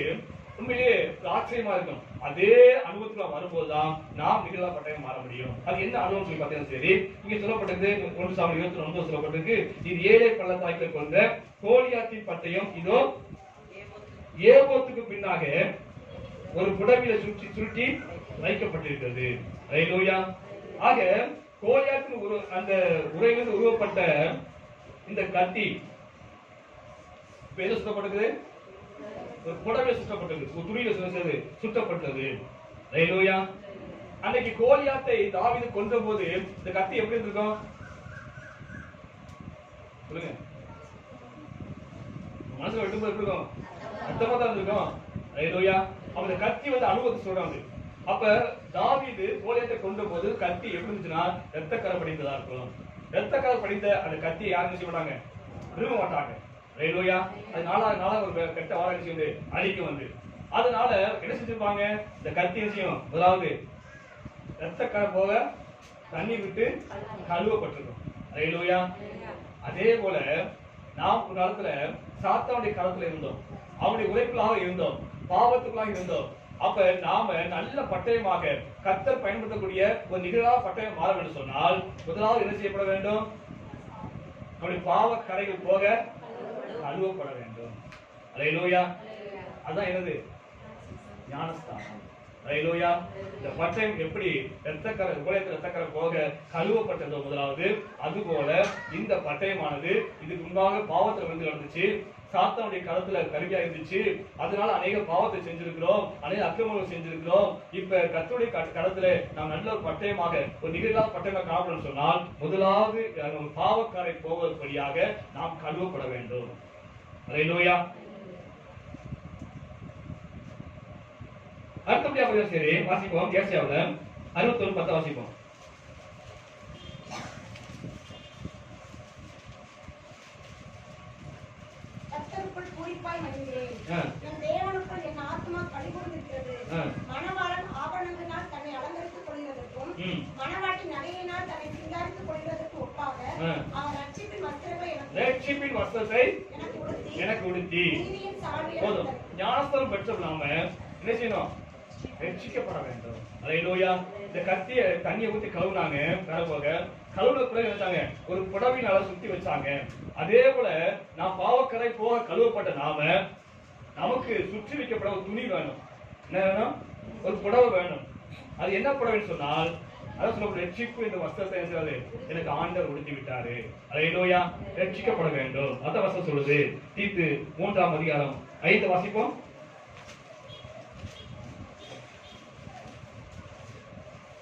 உண்மையிலேயே ஆச்சரியமா இருக்கும். அதே அனுபவத்துல வரும்போதுதான் நாம் நிகழாத பட்டயம் மாற முடியும். அது என்ன அனுபவம் சொல்லி பார்த்தீங்கன்னா சரி, இங்க சொல்லப்பட்டது 1 சாமுவேல் 29 சொல்லப்பட்டிருக்கு. இது ஏழை பள்ளத்தாக்கில் கொண்ட கோலியாத்தின் பட்டயம் இதோ ஏபோத்துக்கு பின்னாக ஒரு புடவில சுருட்டி வைக்கப்பட்டிருக்கிறது. அல்லேலூயா. ஆக கோலியாத்தின் அந்த உரையிலிருந்து உருவப்பட்ட இந்த கத்தி எது சுத்தப்பட்டது? புடவை சுற்றப்பட்டது, துணியில சுற்றப்பட்டது. அல்லேலூயா. அன்னைக்கு கோலியாத்தை தாவீது கொன்ற போது இந்த கத்தி எப்படி இருந்திருக்கும் சொல்லுங்க? மனசுல வெட்டும்போது எப்படி இருக்கும்? ரத்தமா தான் இருந்திருக்கும். அல்லேலூயா. அப்ப இந்த கத்தி அனுபவத்தை சொல்றாங்க. அப்ப தாவீது கோலியாத்தை கொன்ற போது கத்தி எப்படி இருந்துச்சுன்னா ரத்தக்கரை படிந்ததா இருக்கும். ரத்தக்கரை படிந்த அந்த கத்தியை யாரும் செய்ய மாட்டாங்க, விரும்ப மாட்டாங்க. அல்லேலூயா. அது நாளாக ஒரு கெட்ட வாராட்சி அழிக்க வந்து அதனால என்ன செஞ்சிருப்பாங்க, இந்த கத்தி விஷயம் முதலாவது ரத்தக்கரை போக தண்ணீர் விட்டு கழுவப்பட்டிருக்கும். அல்லேலூயா. அதே போல நாம் ஒரு காலத்துல சாத்தானுடைய காலத்துல இருந்தோம், அவனுடைய உழைப்புலாக இருந்தோம், பாவத்துக்குள்ளாக இருந்தோம். அப்ப நாம நல்ல பட்டயமாக கர்த்தர் பயன்படுத்தக்கூடிய ஒரு நிகழா பட்டயம் மாற வேண்டும் சொன்னால் முதலாவது என்ன செய்யப்பட வேண்டும்? நம்முடைய பாவ கரைகள் போக கழுவப்பட வேண்டும். அல்லேலூயா. அதான் என்னது? ஞானஸ்தானம். அல்லேலூயா. இந்த பட்டயம் எப்படி ரத்தக்கரை போக கழுவப்பட்டதோ முதலாவது, அதுபோல இந்த பட்டயமானது இதுக்கு முன்பாக பாவத்துல வந்து நடந்துச்சு, சாத்தானுடைய களத்துல கருவியா இருந்துச்சு. அதனால அநேக பாவத்தை செஞ்சிருக்கிறோம், அநேக அக்கிரமங்கள் செஞ்சிருக்கிறோம். இப்ப கர்த்தருடைய களத்துல நாம் நல்ல ஒரு பட்டயமாக ஒரு நிகழாத பட்டயமாக காணப்படும் சொன்னால் முதலாவது பாவக்காரை போவதற்குடியாக நாம் கழுவப்பட வேண்டும். அல்லேலூயா. அடுத்தபடியாக சரி வாசிப்போம். ஏசாயாவுல 61:10 வாசிப்போம். கர்த்தருக்குள் பூரிப்பாய் மகிழ்கிறேன், என் தேவனுக்குள் என் ஆத்துமா களிகூர்ந்திருக்கிறது. மணவாளன் ஆபரணங்களால் தன்னை அலங்கரித்துக் கொள்கிறதற்கும் மணவாட்டி நகையினால் தன்னை சிங்காரித்துக் கொள்கிறதற்கும் ஒப்பாக அவன் ரட்சிப்பின் வஸ்திரத்தை எனக்கு உடுத்தி நீதியின் சால்வையை போதும். ஞானஸ்தானம் பெற்ற நாம என்ன செய்யணும்? ரட்சிக்கப்பட வேண்டும். அல்லேலூயா. இந்த கத்திய தண்ணியை ஊத்தி கழுவுனாங்க, கழுவுன பிறகு வச்சாங்க ஒரு புடவையினால சுத்தி வச்சாங்க. அதே போல நான் பாவக்கரை போக கழுவப்பட்ட நாம நமக்கு சுற்றி வைக்கப்பட ஒரு துணி வேணும். என்ன வேணும்? ஒரு புடவை வேணும். அது என்ன புடவைன்னு சொன்னால் அதான் சொல்ல ரட்சிப்பு இந்த வஸ்திரத்தை என்றாரு எனக்கு ஆண்டவர் உடுத்தி விட்டாரு. அல்லேலூயா. ரட்சிக்கப்பட வேண்டும். அதான் வசனம் சொல்லுது. தீத்து 3ஆம் அதிகாரம் 5 வாசிப்போம்.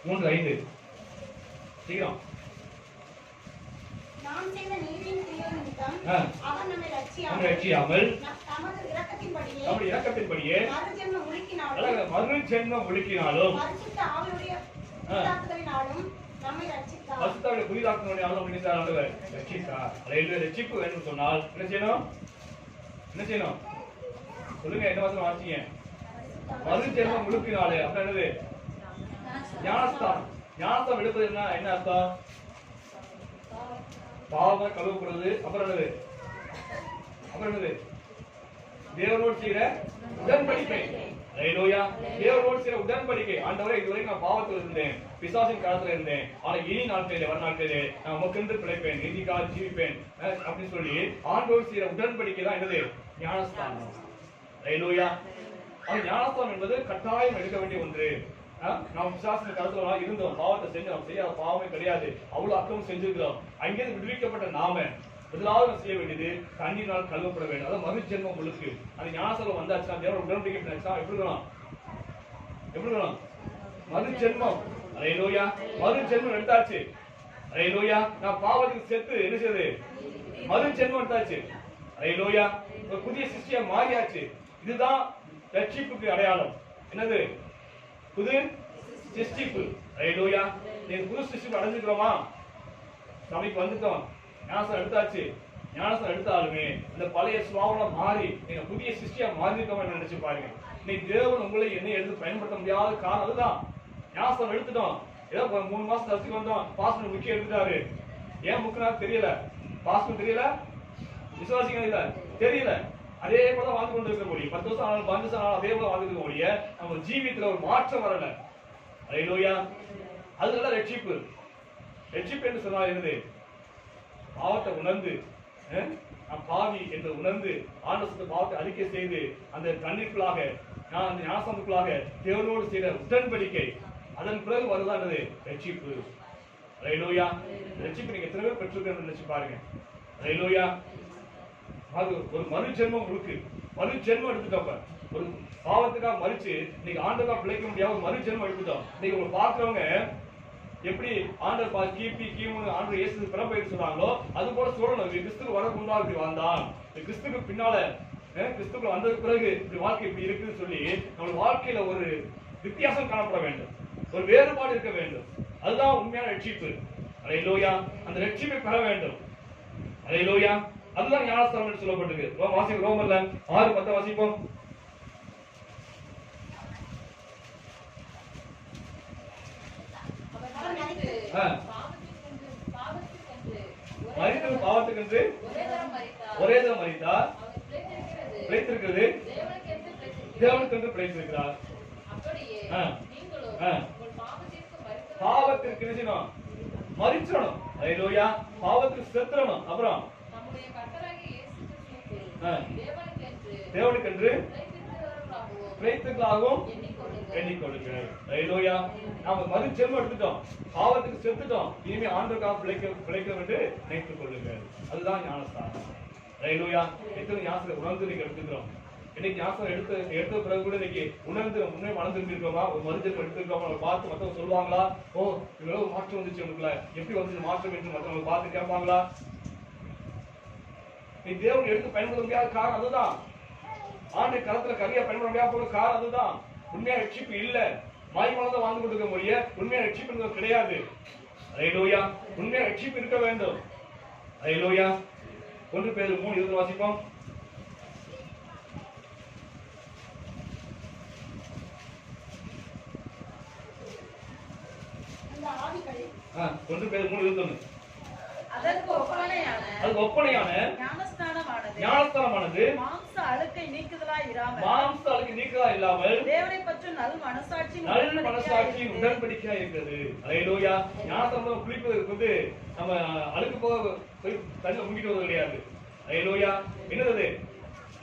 3:5 சீக்கிரம். நாம் செய்த நீதியின் கிரியை நிமித்தம் அவர் நம்மை ரட்சியாமல் தமது இரக்கத்தின்படியே மறுஜென்மம் முழுக்கினாலும் பரிசுத்த ஆவியுடைய புதிதாக்குதலினாலும் நம்மை ரட்சித்தார். பரிசுத்த புதிதாக்குதலினாலும் ஆண்டவர் ரட்சித்தார். அல்லேலூயா. ரட்சிப்பு வேண்டும் சொன்னால் என்ன செய்யணும்? என்ன செய்யணும் சொல்லுங்க? என்ன வசனம் வாசிங்க? மறுஜென்மம் முழுக்கினாலே அப்ப என்னது? ஞானஸ்தானம். ஞானஸ்தானம் எடுப்பது என்ன அர்த்தம்? பாவம் கழுவப்படுறது. அப்புறம் என்னது? தேவனோடு செய்கிற உடன்படிக்கை. அல்லேலூயா. தேவனோடு செய்கிற உடன்படிக்கை. ஆண்டவரே இதுவரைக்கும் நான் பாவத்தில் இருந்தேன், பிசாசின் காலத்துல இருந்தேன், ஆனா இனி நாட்களிலே வர நாட்களிலே நான் உமக்கென்று பிழைப்பேன், நீதிக்காக ஜீவிப்பேன் அப்படின்னு சொல்லி ஆண்டவரோடு செய்கிற உடன்படிக்கை தான் என்னது? ஞானஸ்தானம். அல்லேலூயா. அந்த ஞானஸ்தானம் என்பது கட்டாயம் எடுக்க வேண்டிய ஒன்று. நாம் பிசாசின் கருத்துல இருந்தோம், பாவத்தை செஞ்சோம், செய்யாத பாவமே கிடையாது, அவ்வளவு அக்கிரமம் செஞ்சிருக்கிறோம். அங்கிருந்து விடுவிக்கப்பட்ட நாம முதலாவது செய்ய வேண்டியது தண்ணீரால் கழுவப்பட வேண்டும். அதாவது மறுஜென்மம் உங்களுக்கு அந்த ஞானஸ்தானம் வந்தாச்சுன்னா, தேவன் உடன்படிக்கை எப்படி இருக்கணும்? எப்படி இருக்கணும்? மறுஜென்மம். அல்லேலூயா. மறுஜென்மம் எடுத்தாச்சு. அல்லேலூயா. நான் பாவத்துக்கு செத்து என்ன செய்யுது? மறுஜென்மம் எடுத்தாச்சு. அல்லேலூயா. ஒரு புதிய சிருஷ்டியா மாறியாச்சு. இதுதான் ரட்சிப்புக்கு அடையாளம். என்னது? புது சிருஷ்டிப்பு. அல்லேலூயா. நீங்க புது சிருஷ்டிப்பு அடைஞ்சிக்கிறோமா? சபைக்கு வந்துட்டோம், ஞானஸ்தானம் எடுத்தாச்சு. ஞானஸ்தானம் எடுத்தாலுமே அந்த பழைய சுபாவம் மாறி நீங்க புதிய சிருஷ்டியா மாறிருக்கோம் நினைச்சு பாருங்க. இன்னைக்கு தேவன் உங்களை என்ன எடுத்து பயன்படுத்த முடியாத காரணம் அதுதான். ஞானஸ்தானம் எடுத்துட்டோம், ஏதோ 3 மாசம் தரிசிக்கு வந்தோம், பாஸ்டர் முக்கிய எடுத்துட்டாரு. ஏன் முக்கினா தெரியல, பாஸ்டர் தெரியல, விசுவாசிகள் இல்ல தெரியல. அதே போல வாழ்ந்து கொண்டு இருக்க முடியும். 10 வருஷம் ஆனாலும் 15 வருஷம் ஆனாலும் அதே போல வாழ்ந்து இருக்க முடியும். நம்ம ஜீவியத்துல ஒரு மாற்றம் வரல. அல்லேலூயா. அதுதான் ரட்சிப்பு. ரட்சிப்பு என்று சொன்னால் என்னது? பாவத்தை உணர்ந்து, நான் பாவி என்று உணர்ந்து ஆண்டவருக்கு பாவத்தை அறிக்கை செய்து அந்த தண்ணீருக்குள்ளாக, நான் அந்த ஞானஸ்தானத்துக்குள்ளாக தேவனோடு செய்த உடன்படிக்கை, அதன் பிறகு வருதான் ரட்சிப்பு. அல்லேலூயா. ரட்சிப்பு நீங்க எத்தனை பேர் பெற்றிருக்கீங்கன்னு நினைச்சு பாருங்க. அல்லேலூயா. அது ஒரு மறுஜென்மம் உங்களுக்கு. மறுஜென்மம் எடுத்துட்டோம். ஒரு பாவத்துக்காக மறிச்சு நீங்க ஆண்டவருக்காக பிழைக்க முடியாத ஒரு மறுஜென்மம் எடுத்துட்டோம். நீங்க உங்களை பார்க்கிறவங்க எப்படி ஆண்டவர் கிபி கிமு ஆண்டவர் இயேசு பிறப்பைன்னு சொன்னாங்களோ அது போல சொல்லணும். கிறிஸ்துக்கு வரக்கு முன்னால் இப்படி வாழ்ந்தான், கிறிஸ்துக்கு பின்னால கிறிஸ்துக்குள்ள வந்ததுக்கு பிறகு இப்படி வாழ்க்கை இப்படி இருக்குன்னு சொல்லி நம்ம வாழ்க்கையில ஒரு வித்தியாசம் காணப்பட வேண்டும், ஒரு வேறுபாடு இருக்க வேண்டும். அதுதான் உண்மையான ரட்சிப்பு. அல்லேலூயா. அந்த ரட்சிப்பை பெற வேண்டும். அல்லேலூயா. அதுதான் ஞானஸ்தானம் என்று சொல்லப்பட்டிருக்கு. வாசிப்போம், ரோமர்ல 6:10 வாசிப்போம். மரித்து பாவத்துக்கென்று ஒரே தரம் மரித்தார், பிழைத்திருக்கிறது தேவனுக்கென்று பிழைத்திருக்கிறார். பாவத்திற்கு மரிச்சிடணும். அல்லேலூயா. பாவத்துக்கு செத்துறணும். அப்புறம் தேவனுக்கென்று பிழைத்துக்களாகவும் எண்ணிக்கொள்ளுங்கள். அல்லேலூயா. நாம மறுஜென்மம் எடுத்துட்டோம், பாவத்துக்கு செத்துட்டோம், இனிமே ஆண்டவருக்காக பிழைக்க என்று நினைத்துக் கொள்ளுங்கள். அதுதான் ஞானஸ்தானம். அல்லேலூயா. எத்தனை ஞானஸ்தானம் உணர்ந்து நீங்க எடுத்துக்கிறோம். இன்னைக்கு ஞானஸ்தானம் எடுத்த பிறகு கூட இன்னைக்கு உணர்ந்து முன்னே வளர்ந்துருக்கோமா, ஒரு மறுஜென்மம் எடுத்துருக்கோமா, பார்த்து மற்றவங்க சொல்லுவாங்களா, ஓ இவ்வளவு மாற்றம் வந்துச்சு உங்களுக்குள்ள, எப்படி வந்துச்சு மாற்றம் என்று மற்றவங்க பார்த்து கேட்பாங்களா? நீ தேவன் எடுத்து பயன்படுத்த முடியாத காரணம் அதுதான். ஆண்டு களத்துல கரியா பயன்பட முடியாத போற காரணம் அதுதான். உண்மையா ரட்சிப்பு இல்ல, மாய்மாலதான் வாழ்ந்து கொண்டிருக்க முடிய உண்மையா ரட்சிப்பு கிடையாது. அல்லேலூயா. உண்மையா ரட்சிப்பு இருக்க வேண்டும். அல்லேலூயா. 1 பேதுரு 3:20 வாசிப்போம். அந்த ஆவிகள் 1 பேதுரு 3:21 அதற்கு ஒப்பனையான ஞானஸ்தானமானது மாம்ச அழுக்கை நீக்குதலாய் இல்லாமல் தேவனை பற்றி நல் மனசாட்சியின் உடன்படிக்கையா இருக்கிறது. அல்லேலூயா. ஞானஸ்தானம் குளிப்பதற்கு வந்து நம்ம அழுக்கு போக போய் தண்ணில முங்கிட்டு வருவது கிடையாது. அல்லேலூயா. என்னது?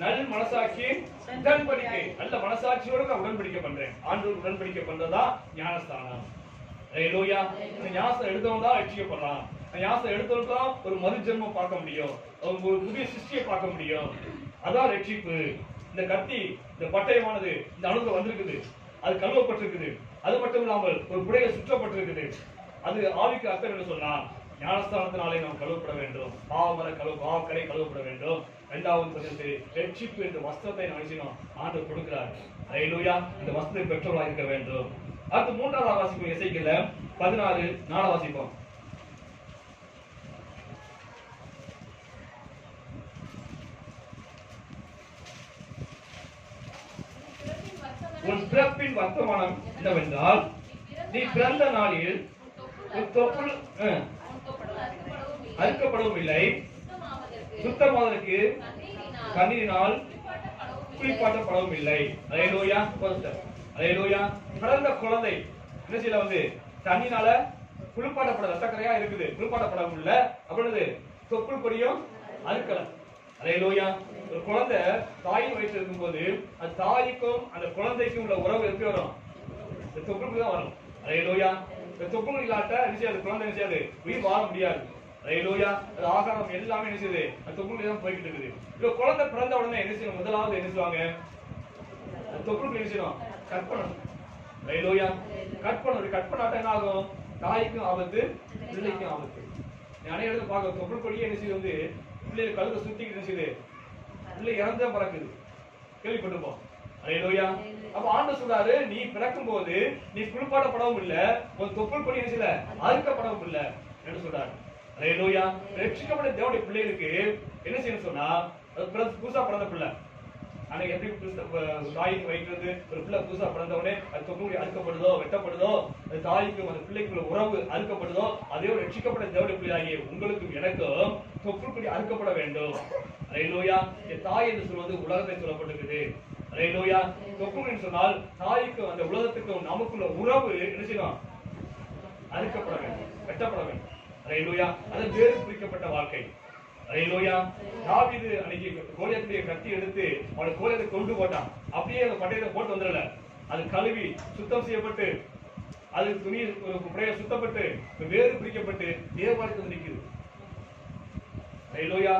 நல் மனசாட்சியின் உடன்படிக்கை. நல்ல மனசாட்சியோட நான் உடன்படிக்கை பண்றேன். ஆண்டவர் உடன்படிக்கை பண்றதா ஞானஸ்தானம். அல்லேலூயா. இந்த ஞானஸ்தானம் எடுத்தவன் தான் ரட்சிக்கப்படலாம். ஞானஸ்தானம் எடுத்தவன் ஒரு மறுஜென்மம் பார்க்க முடியும், ஒரு புதிய சிருஷ்டியை பார்க்க முடியும். அதான் ரட்சிப்பு. இந்த கத்தி, இந்த பட்டயமானது இந்த அணுகுல வந்திருக்குது, அது கழுவப்பட்டிருக்குது. அது மட்டும் இல்லாமல் ஒரு புடைய சுற்றப்பட்டிருக்குது. அது ஆவிக்கு அர்த்தம் என்று சொன்னா ஞானஸ்தானத்தினாலே நாம் கழுவப்பட வேண்டும். பாவக்கரை கழுவப்பட வேண்டும். 2வது ரட்சிப்பு என்ற வஸ்திரத்தை நினைச்சினோம் ஆண்டவர் கொடுக்கிறார். அல்லேலூயா. இந்த வஸ்திரத்தை பெற்றவர்களாக இருக்க வேண்டும். அடுத்து 3வது வாசிப்போம். எசேக்கியேல் 16:4 வாசிப்போம். உன் பிறப்பின் வர்த்தமானம் என்னவென்றால், நீ பிறந்த நாளில் தொப்புள் அறுக்கப்படவும் இல்லை, சுத்தமாவதற்கு கண்ணீரினால் குளிப்பாட்டப்படவும் இல்லை. அல்லேலூயா. அல்லேலூயா. பிறந்த குழந்தை என்ன செய்யல வந்து தண்ணினால குளிப்பாட்டப்பட ரத்தக்கரையா இருக்குது, குளிப்பாட்டப்படவும் இல்லை. அப்படின்னது தொப்புள் கொடியும் அறுக்கல. அல்லேலூயா. ஒரு குழந்தை தாயின் வயிற்றில் இருக்கும்போது அந்த தாய்க்கும் அந்த குழந்தைக்கும் உள்ள உறவு எப்படி வரும்? இந்த தொப்புளுக்கு தான் வரும். அல்லேலூயா. இந்த தொப்புள் இல்லாட்ட என்ன செய்யாது? குழந்தை என்ன செய்யாது? உயிர் வாழ முடியாது. அல்லேலூயா. அது ஆகாரம் எல்லாமே என்ன செய்யுது? அந்த தொப்புளுக்கு தான் போய்கிட்டு இருக்குது. இப்போ குழந்தை பிறந்த உடனே என்ன செய்யணும்? முதலாவது என்ன செய்வாங்க? தொப்புளுக்கு என்ன செய்யணும்? கட் பண்ணணும். அல்லேலூயா. கட் பண்ணணும். கட் பண்ணாட்ட என்ன ஆகும்? தாய்க்கும் ஆபத்து, பிள்ளைக்கும் ஆபத்து. அனைத்து இடத்துல பார்க்க தொப்புள் கொடியே என்ன செய்யுது? வந்து பிள்ளைகள் கழுத்தை சுத்திக்கிட்டு என்ன செய்யுது? பிள்ளை இறந்தே பிறக்குது. கேள்விப்பட்டிருப்போம். அல்லேலூயா. அப்ப ஆண்டவர் சொல்றாரு, நீ பிறக்கும் போது நீ குளிப்பாட்டப்படவும் இல்ல, உன் தொப்புள் கொடி என்ன செய்யல? அறுக்கப்படவும் இல்ல என்று சொல்றாரு. அல்லேலூயா. ரட்சிக்கப்பட்ட தேவனுடைய பிள்ளைகளுக்கு என்ன செய்யணும் சொன்னா, அது புதுசா பிறந்த பிள்ளை அன்னைக்கு எப்படி தாய்க்கு வைக்கிறது? ஒரு பிள்ளை புதுசா பிறந்தவனே அது தொப்புள் அறுக்கப்படுதோ, வெட்டப்படுதோ, அது தாய்க்கும் அந்த பிள்ளைக்குள்ள உறவு அறுக்கப்படுதோ, அதே ஒரு ரட்சிக்கப்பட்ட தேவனுடைய பிள்ளையாகிய உங்களுக்கும் எனக்கும் தொப்புள் கொடி அறுக்கப்பட வேண்டும். அல்லேலூயா. தாய் என்று சொல்வது உலகத்தை சொல்லப்பட்டிருக்குது. அல்லேலூயா. தொப்புள் என்று சொன்னால் தாய்க்கும் அந்த உலகத்துக்கும் நமக்குள்ள உறவு என்ன செய்யணும்? அறுக்கப்பட வேண்டும், வெட்டப்பட வேண்டும். அல்லேலூயா. அது வேறு பிரிக்கப்பட்ட வாழ்க்கை. அல்லேலூயா. தாவீது அன்னைக்கு கோலியாத்துடைய கத்தி எடுத்து அவனை கோலியாத்தை கொண்டு போட்டான். அப்படியே அந்த பட்டயத்தை போட்டு வந்துடல, அது கழுவி சுத்தம் செய்யப்பட்டு அது துணி முறையை சுத்தப்பட்டு வேறு பிரிக்கப்பட்டு தேவாலயத்தில் நிற்குது. அல்லேலூயா.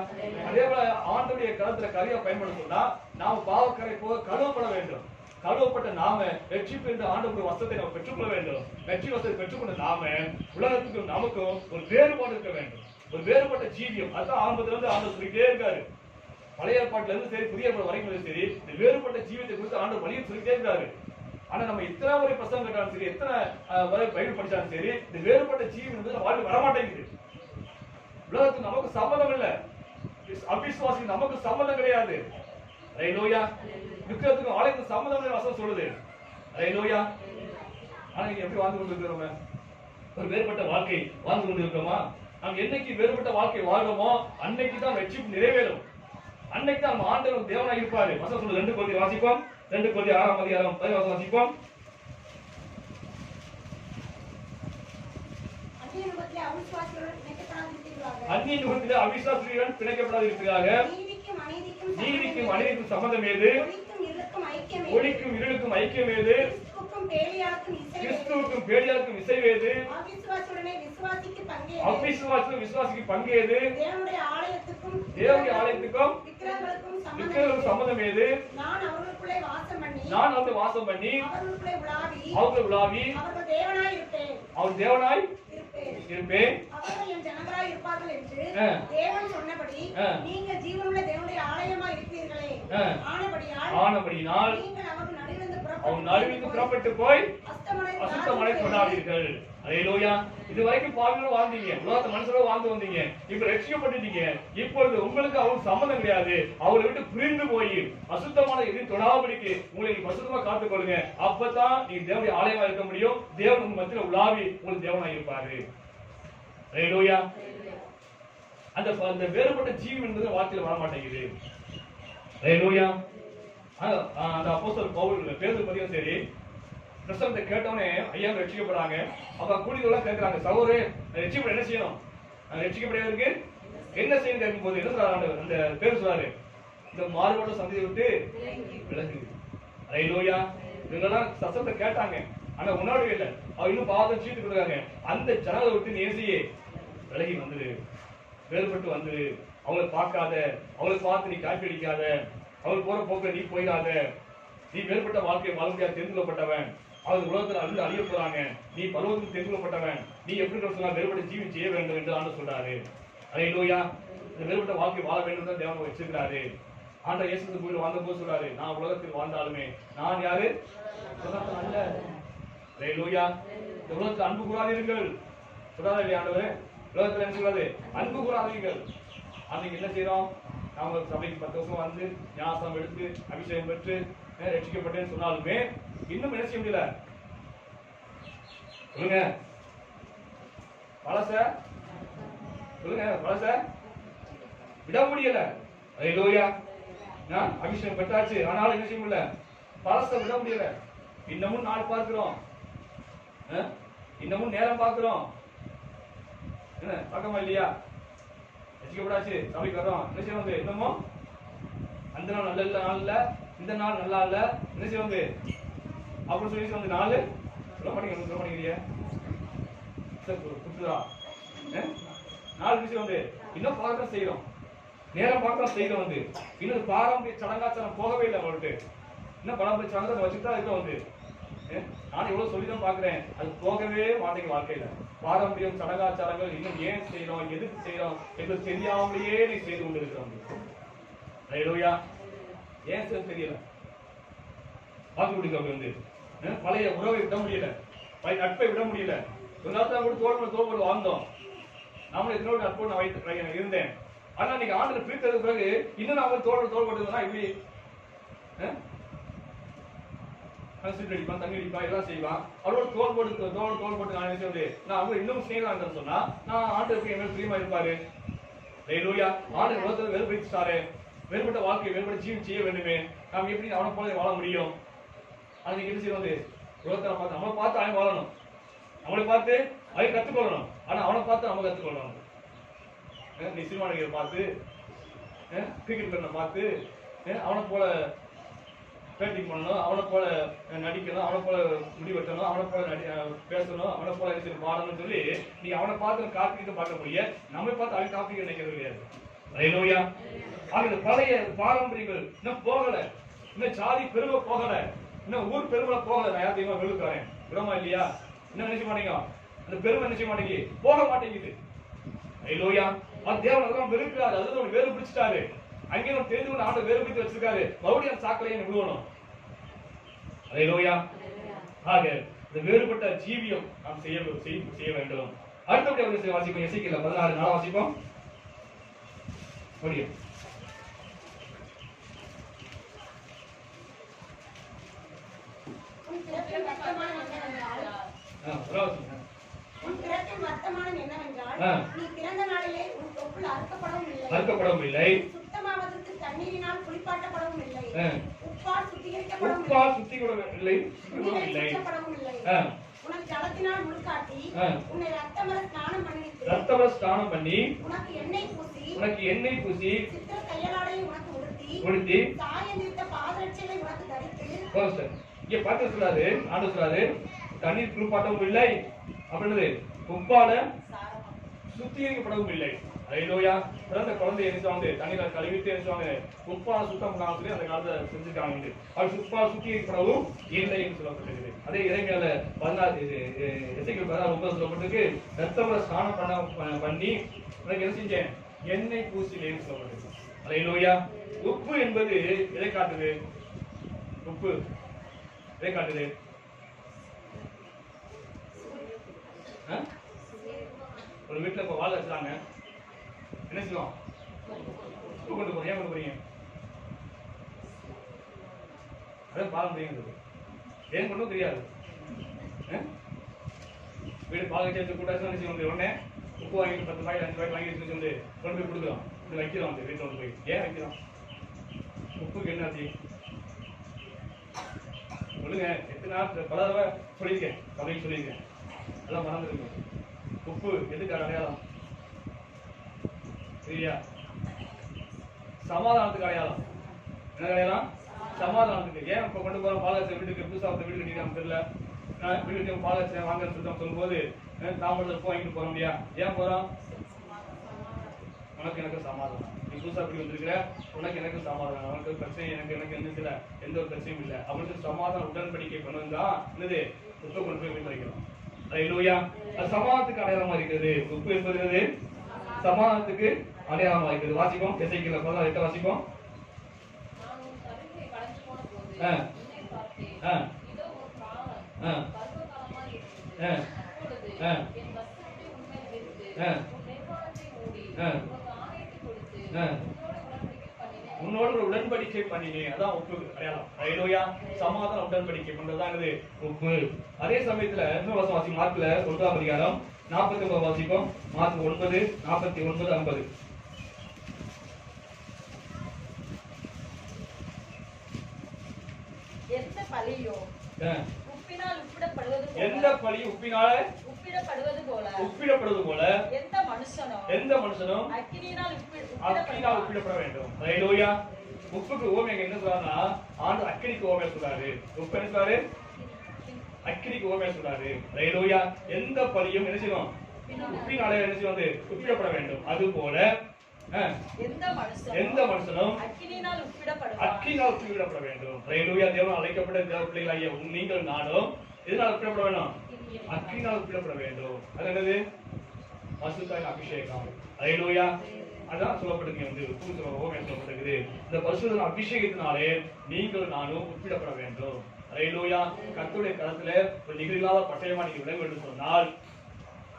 அதே போல ஆண்டவருடைய கரத்துல கரியா பயன்படுத்தணும்னா நாம பாவக்கரை போக கழுவப்பட வேண்டும். கழுவப்பட்ட நாம ரட்சிப்பு என்ற ஆண்டவருடைய வசத்தை நாம் பெற்றுக்கொள்ள வேண்டும். ரட்சி வசத்தை பெற்றுக்கொண்ட நாம உலகத்துக்கும் நமக்கும் ஒரு வேறுபாடு இருக்க வேண்டும், ஒரு வேறுபட்ட ஜீவியம். அதான் ஆரம்பத்துல இருந்து ஆண்டவர் சொல்லிட்டே இருக்காரு. பழைய ஏற்பாட்டுல இருந்து சரி, புதிய ஏற்பாடு வரைக்கும் சரி, இந்த வேறுபட்ட ஜீவியத்தை குறித்து ஆண்டவர் வழியை சொல்லிட்டே இருக்காரு. ஆனா நம்ம எத்தனை முறை பிரசங்கம் கேட்டாலும் சரி, எத்தனை வரை பைபிள் படிச்சாலும் சரி, இந்த வேறுபட்ட ஜீவியம் என்பது வாழ்க்கை வரமாட்டேங்குது. உலகத்துக்கு நமக்கு சம்மதம் இல்ல, அவிசுவாசிக்கு நமக்கு சம்மதம் கிடையாது. அல்லேலூயா. விக்கிரத்துக்கும் ஆலயத்துக்கு சம்மதம் வசனம் சொல்லுது. அல்லேலூயா. ஆனா நீங்க எப்படி வாழ்ந்து கொண்டிருக்கிறோம்? ஒரு வேறுபட்ட வாழ்க்கை வாழ்ந்து கொண்டிருக்கிறோமா? நாம் என்னைக்கு வேறுபட்ட வாழ்க்கை வாழ்றோமோ அன்னைக்கு தான் ரட்சிப்பு நிறைவேறும். அன்னைக்கு தான் நம்ம ஆண்டவர் தேவனாய் இருப்பாரு. வசனம் சொல்லுது. 2 கொரிந்தியர் வாசிப்போம். 2 கொரிந்தியர் 6ஆம் அதிகாரம் 10 வசனம் வாசிப்போம். அந்நிய நுகத்திலே அவிசுவாசிகளுடன் பிணைக்கப்படாதிருப்பீர்களாக. அந்நிய நுகத்திலே அவிசுவாசிகளுடன் பிணைக்கப்படாதிருப்பீர்களாக. நீதிக்கும் அநீதிக்கும் சம்பந்தம் ஏது? ஒளிக்கும் இருளுக்கும் ஐக்கியம் ஏது? கிறிஸ்துவுக்கும் பேலியாளுக்கும் இசைவேது? அவிசுவாசிக்கும் விசுவாசிக்கு பங்கேது? தேவனுடைய ஆலயத்துக்கும் விக்கிரகங்களுக்கும் சம்பந்தம் ஏது? நான் அவர்களுக்குள்ளே வாசம் பண்ணி அவர்கள் உலாவி அவர் தேவனாய் இருப்பேன். அவர்கள் என் ஜனங்களாய் இருப்பார்கள் என்று தேவன் சொன்னபடி நீங்கள் ஜீவனுள்ள தேவனுடைய ஆலயமாய் இருக்கிறீர்களே. ஆனபடியினால் நீங்கள் அவர்கள் நடுவிலிருந்து புறப்பட்டு போய் அசுத்தமனை கொண்டாடுவீர்கள். அல்லேலூயா. இதுவரைக்கும் பாவிகளோட வாழ்ந்தீங்க, உலகத்து மனுஷரோட வாழ்ந்து வந்தீங்க. இப்ப ரட்சிக்கப்பட்டுட்டீங்க. இப்பொழுது உங்களுக்கு அவருக்கு சம்பந்தம் கிடையாது. அவரை விட்டு பிரிந்து போய் அசுத்தமான எதையும் தொடாபடிக்கு உங்களை பசுத்தமா காத்துக்கொள்ளுங்க. அப்பதான் நீங்க தேவனுடைய ஆலயமா இருக்க முடியும். தேவன் உங்க மத்தியில உலாவி உங்களுக்கு தேவனாய் இருப்பாரு. அல்லேலூயா. அந்த வேறுபட்ட ஜீவன் என்பது வாழ்க்கையில வர மாட்டேங்குது. அல்லேலூயா. அந்த அப்போஸ்தலர் பவுல் பேதுரு பத்தியும் சரி, பிரசங்கத்தை கேட்டவனே ஐயா ரட்சிக்கப்படுறாங்க. அப்ப கூலிகளெல்லாம் கேட்கிறாங்க, சகோதரே ரட்சிக்கப்பட என்ன செய்யணும்? ரட்சிக்கப்படுவதற்கு என்ன செய்யணும் கேட்கும் போது என்ன சொல்றாரு? அந்த பேர் சொல்றாரு, இந்த மாறுபாடு சந்ததியை விட்டு விலகு. அல்லேலூயா. இவங்கெல்லாம் சத்தத்தை கேட்டாங்க, ஆனா உணர்வு இல்லை. அவ இன்னும் பாவத்தை சீட்டு கொடுக்காங்க. அந்த ஜனங்களை விட்டு நேசியே விலகி வந்துரு, வேறுபட்டு வந்துரு. அவங்களை பார்க்காத, அவங்களை பார்த்து நீ காப்பி அடிக்காத, அவள் போற போக்க நீ போயிடாத. நீ வேறுபட்ட வாழ்க்கையை வாழ முடியாது, தெரிந்து கொள்ளப்பட்டவன். அவர் உலகத்தில் அழிந்து அழிய போறாங்க. நீ பருவத்தில் தெரிந்து கொள்ளப்பட்டவன். நீ எப்படி சொன்னா வேறுபட்ட ஜீவன் செய்ய வேண்டும் என்று ஆண்டு சொல்றாரு. அல்லேலூயா. இந்த வேறுபட்ட வாழ்க்கை வாழ வேண்டும் தான் தேவன் வச்சிருக்கிறாரு. ஆண்டவர் இயேசு கோயில் வாழ்ந்த போது சொல்றாரு, நான் உலகத்தில் வாழ்ந்தாலுமே நான் யாரு? அல்ல. அல்லேலூயா. இந்த உலகத்தில் அன்பு கூறாதீர்கள் சொல்றாரு இல்லையா ஆண்டவர்? உலகத்தில் என்ன சொல்றாரு? அன்பு கூறாதீர்கள். அன்னைக்கு என்ன செய்யறோம்? நாம சபைக்கு 10 வருஷம் வந்து ஞானம் எடுத்து அபிஷேகம் பெற்று ரட்சிக்கப்பட்டேன்னு சொன்னாலுமே இன்னும் என்ன செய்ய முடியல? சொல்லுங்க பழச, சொல்லுங்க பழச விட முடியல. அல்லேலூயா. அபிஷேகம் பெற்றாச்சு, ஆனாலும் என்ன செய்ய முடியல? பழச விட முடியல. இன்னமும் நாள் பார்க்கிறோம், இன்னமும் நேரம் பார்க்கிறோம். என்ன பார்க்கமா இல்லையா? ரட்சிக்கப்படாச்சு சபைக்கு வர்றோம், என்ன செய்வோம்? இன்னமும் அந்த நாள் நல்ல நாள் இல்ல, இந்த நாள் நல்லா இல்ல, என்ன செய்வோம் அப்படின்னு சொல்லி நாலு சொல்ல மாட்டேங்கிறீங்க புரியுதா? நாலு விஷயம் இன்னும் பார்க்க செய்யறோம், நேரம் பார்க்க செய்யறோம். இன்னும் பாரம்பரிய சடங்காச்சாரம் போகவே இல்லை அவர்கிட்ட. இன்னும் பாரம்பரிய சடங்காச்சாரம் வச்சுதான் இருக்க நான் எவ்வளவு சொல்லிதான் பாக்குறேன், அது போகவே மாட்டேங்க வாழ்க்கையில. பாரம்பரியம் சடங்காச்சாரங்கள் இன்னும் ஏன் செய்யறோம், எதுக்கு செய்யறோம் என்று தெரியாமலேயே நீ செய்து கொண்டு இருக்கிறோம். ஏன் தெரியல. வாக்குறுதி பழைய உறவை விட முடியல, பழைய நட்பை விட முடியல. ஒரு நேரத்தில் கூட தோல் வாழ்ந்தோம், நாமளும் எத்தனோட நட்போடு நான் இருந்தேன். ஆனா நீங்க ஆண்டு பிரித்ததுக்கு பிறகு இன்னும் நாம தோல் போட்டுதான் இப்படி அடிப்பான், தண்ணி அடிப்பான், எல்லாம் செய்வான். அவரோட தோல் போட்டு நான் நினைச்சது நான் அவங்க இன்னும் ஸ்நேகம் சொன்னா நான் ஆண்டுக்கு என் மேல் பிரியமா இருப்பாரு. ஆண்டு உலகத்துல வேறுபடுத்தாரு, வேறுபட்ட வாழ்க்கை வேறுபட்ட ஜீவன் செய்ய வேண்டுமே, நாம் எப்படி அவனை போல வாழ முடியும்? ஆனா நீங்க என்ன செய்வது? உலகத்தை பார்த்து நம்மளை பார்த்து அவன் வாழணும், நம்மளை பார்த்து அவன் கத்துக்கொள்ளணும். ஆனா அவனை பார்த்து நம்ம கத்துக்கொள்ளணும். நீ சினிமா நடிகரை பார்த்து, கிரிக்கெட் பிளேயரை பார்த்து அவனை போல பேட்டிங் பண்ணணும், அவனை போல நடிக்கணும், அவனை போல முடிவெட்டணும், அவனை போல பேசணும், அவனை போல பாடணும்னு சொல்லி நீ அவனை பார்த்து காப்பீட்டு பார்க்க முடியாது, நம்மை பார்த்து அவன் காப்பீட்டு நினைக்கிறது கிடையாது. ஆக பழைய பாரம்பரியங்கள் இன்னும் போகல, இன்னும் சாதி பெருமை போகல, இன்னும் ஊர் பெருமை போகல. நான் யார் தெரியுமா வெளுக்காரன் விடமா இல்லையா? என்ன நினைச்ச மாட்டேங்க, அந்த பெருமை நினைச்ச மாட்டேங்க, போக மாட்டேங்குது. தேவன் அதெல்லாம் வெறுக்கிறாரு, அதுதான் வேறு பிடிச்சிட்டாரு. அங்கேயும் தெரிந்து கொண்டு ஆண்டு வேறு பிடித்து வச்சிருக்காரு, மறுபடியும் சாக்கலையை விடுவணும். ஆக இந்த வேறுபட்ட ஜீவியம் நாம் செய்ய வேண்டும். அடுத்தபடி வாசிப்போம், எசேக்கியேல் 16 வாசிப்போம். முடியும். வர்த்தமானம் என்னவென்றால், நீ பிறந்த நாளிலே உன் தொப்புள் அறுக்கப்படவும் இல்லை, சுத்தமாவதற்கு தண்ணீரினால் குளிப்பாட்டப்படவும் இல்லை, உப்பால் சுத்திகரிக்கப்படவும் இல்லை, உனக்கு ஜலத்தினால் முழுக்காட்டி உன்னை ரத்தமர ஸ்நானம் பண்ணி உனக்கு எண்ணெய் பூசி சித்திர கையலாடை உனக்கு உடுத்தி சாயந்திருத்த பாதரட்சையை உனக்கு தரித்து. இங்க பார்த்து சொல்றாரு, ஆண்டு சொல்றாரு, தண்ணீர் குளிப்பாட்டவும் இல்லை அப்படின்னது, உப்பால சுத்திகரிக்கப்படவும் இல்லை. பிறந்த குழந்தை என்ன தண்ணீரை கழுவிட்டு என்ன உப்பால சுத்தம் பண்ணாலும் சொல்லி அந்த காலத்தை செஞ்சுட்டாங்க. அவர் உப்பால் சுத்திகரிக்கப்படவும் இல்லை என்று சொல்லப்பட்டிருக்கு. அதே இறைமையால 16 சொல்லப்பட்டிருக்கு, ரத்தமர ஸ்நானம் பண்ணி உனக்கு என்ன செஞ்சேன், எண்ணெய் பூசிலேன்னு சொல்லப்பட்டிருக்கு. உப்பு என்பது எதை காட்டுது? உப்பு எதை காட்டுது? ஒரு வீட்டுல இப்ப வாழ வச்சாங்க, என்ன செய்வோம்? உப்பு கொண்டு போறீங்க, ஏன் கொண்டு போறீங்க? அதான் பாரம்பரியம். ஏன் கொண்டும் தெரியாது. வீடு பால் வச்சு கூட்டாச்சு என்ன செய்வோம், உடனே உப்பு வாங்கிட்டு 10 ரூபாய் 5 ரூபாய் வாங்கி வச்சு கொண்டு போய் கொடுக்குறோம், இப்படி வைக்கிறோம். வீட்டில் கொண்டு போய் ஏன் வைக்கிறோம்? உப்புக்கு என்ன ஆச்சு சொல்லுங்க. எத்தனை நாள் பல தடவை சொல்லியிருக்கேன், சபைக்கு சொல்லியிருக்கேன், எல்லாம் மறந்துருக்கு. உப்பு எதுக்கு அடையாளம்? சரியா? சமாதானத்துக்கு அடையாளம். என்ன அடையாளம்? சமாதானத்துக்கு. ஏன் இப்ப கொண்டு போறோம் பாலாட்சி வீட்டுக்கு, புதுசா வீடு கட்டிருக்காங்க தெரியல, வீட்டுக்கு பாலாட்சி வாங்கன்னு சொல்லும்போது தாம்பரத்தில் வாங்கிட்டு போறோம் இல்லையா? ஏன் போறோம்? உனக்கு எனக்கு சமாதானம், நீ புதுசா இப்படி வந்திருக்கிற, உனக்கு எனக்கு சமாதானம், உனக்கு பிரச்சனை எனக்கு என்ன இல்லை, எந்த ஒரு பிரச்சனையும் இல்லை அப்படின்னு சமாதானம் உடன்படிக்கை கொண்டு வந்தா என்னது, உப்பை கொண்டு போய் வீட்டு வைக்கிறோம். அது சமாதானத்துக்கு அடையாளமா இருக்கிறது. உப்பு என்பது சமாதானத்துக்கு அடையாளமா இருக்கிறது. வாசிப்போம், எசேக்கியேல் 16 வாசிப்போம். உன்னோடு உடன்படிக்கை பண்ணினேன், அதான் உப்பு அடையாளம். சமாதான உடன்படிக்கை பண்றதுதான் உப்பு. அதே சமயத்துல இன்னொரு வருஷம் வாசி, மார்க்ல 1ஆம் அதிகாரம் 49 வாசிப்போம். மார்க் 9 49 50. எந்த பலியோ உப்பினால் உப்பிடப்பட எந்த பழியும் உப்பினால உப்பிடப்படுவது போல எந்த மனுஷனும் அக்கினியால் உப்பிடப்பட வேண்டும். ஹல்லேலூயா. உப்புக்கு ஓமை என்ன சொல்றாருன்னா ஆண்டவர் அக்கினிக்கு ஓமை சொல்றாரு. உப்பு என்ன சொல்றாரு? அக்கினிக்கு ஓமை சொல்றாரு. ஹல்லேலூயா. எந்த பழியும் என்ன செய்யணும்? உப்பினாலே என்ன செய்யும்? உப்பிடப்பட வேண்டும். அது போல எந்த மனுஷனும் அக்கினியால் உப்பிடப்பட வேண்டும். ஹல்லேலூயா. தேவன் அழைக்கப்பட்ட தேவ பிள்ளைகளாகிய நீங்கள் நானும் எதனால் உப்பிடப்பட வேண்டும்? அக்கினியால் உப்பிடப்பட வேண்டும். அது என்னது? பரிசுத்தாவின் அபிஷேகம். ஹல்லேலூயா. அதான் சொல்லப்பட்டிருக்கு. ஓமை சொல்லப்பட்டிருக்குது. இந்த பரிசுத்த அபிஷேகத்தினாலே நீங்கள் நானும் உப்பிடப்பட வேண்டும். ஹல்லேலூயா. கர்த்தருடைய கரத்துல ஒரு நிகழ்கால பட்டயமா நீங்க விளங்க வேண்டும் சொன்னால்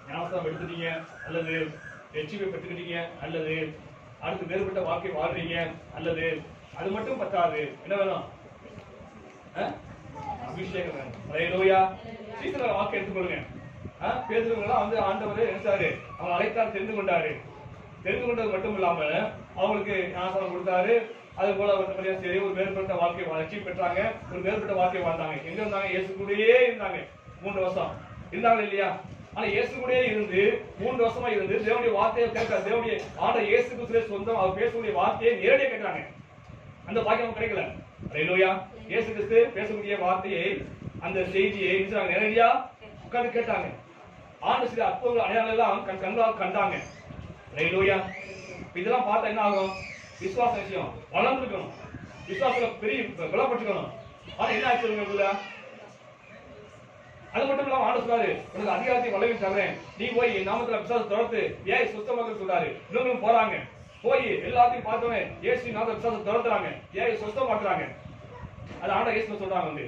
ஞானஸ்தானம் எடுத்துட்டீங்க, அல்லது வெற்றியை பெற்றுக்கிட்டீங்க, அல்லது அடுத்து வேறுபட்ட வாழ்க்கை வாழ்றீங்க, அல்லது அது மட்டும் பத்தாது, என்ன வேணும்? அபிஷேகம் வேணும். ஹல்லேலூயா. சீக்கிரம் வாக்கு எடுத்துக்கொள்ளுங்க. பேதுருவெல்லாம் ஆண்டவர் நினைச்சாரு, அவங்க அழைத்தார், தெரிந்து கொண்டாரு. தெரிந்து கொண்டது மட்டும் இல்லாம அவங்களுக்கு ஞானஸ்தானம் கொடுத்தாரு. அது போல சரி ஒரு வேறுபட்ட வாழ்க்கை வளர்ச்சி பெற்றாங்க, ஒரு வேறுபட்ட வாழ்க்கை வாழ்ந்தாங்க. எங்க இருந்தாங்க? இயேசு கூடயே இருந்தாங்க. 3 வருஷம் இருந்தாங்க இல்லையா? ஆனா இயேசு கூடயே இருந்து 3 வருஷமா இருந்து தேவனுடைய வார்த்தையை கேட்க, தேவனுடைய ஆண்டவர் இயேசு கிறிஸ்துவே சொந்தம் அவர் பேசக்கூடிய வார்த்தையை நேரடியாக கேட்கிறாங்க. அந்த பாக்கியம் கிடைக்கல. ஹல்லேலூயா. இயேசு கிறிஸ்து பேசக்கூடிய வார்த்தையை, அந்த செய்தியை நேரடியா உட்கார்ந்து கேட்டாங்க. ஆண்டு சில அற்புதங்கள் அடையாளம் எல்லாம் கண்களால் கண்டாங்க. ஹல்லேலூயா. இதெல்லாம் பார்த்தா என்ன ஆகும்? விசுவாச விஷயம் வளர்ந்துக்கணும், விசுவாசத்துல பெரிய பலப்பட்டுக்கணும். ஆனா என்ன ஆச்சு? அது மட்டும் இல்லாம ஆண்டு சொல்றாரு, உனக்கு அதிகாரத்தை வளவி தர்றேன், நீ போய் என் நாமத்துல விசுவாசத்தை தொடர்த்து ஏன் சுத்தமாக சொல்றாரு. இன்னொரு போறாங்க, போய் எல்லாத்தையும் பார்த்தோன்னே இயேசு நாமத்துல விசுவாசத்தை தொடர்த்துறாங்க, ஏன் சுத்தமாக்குறாங்க. அது ஆண்டவர் இயேசு சொல்றாங்க,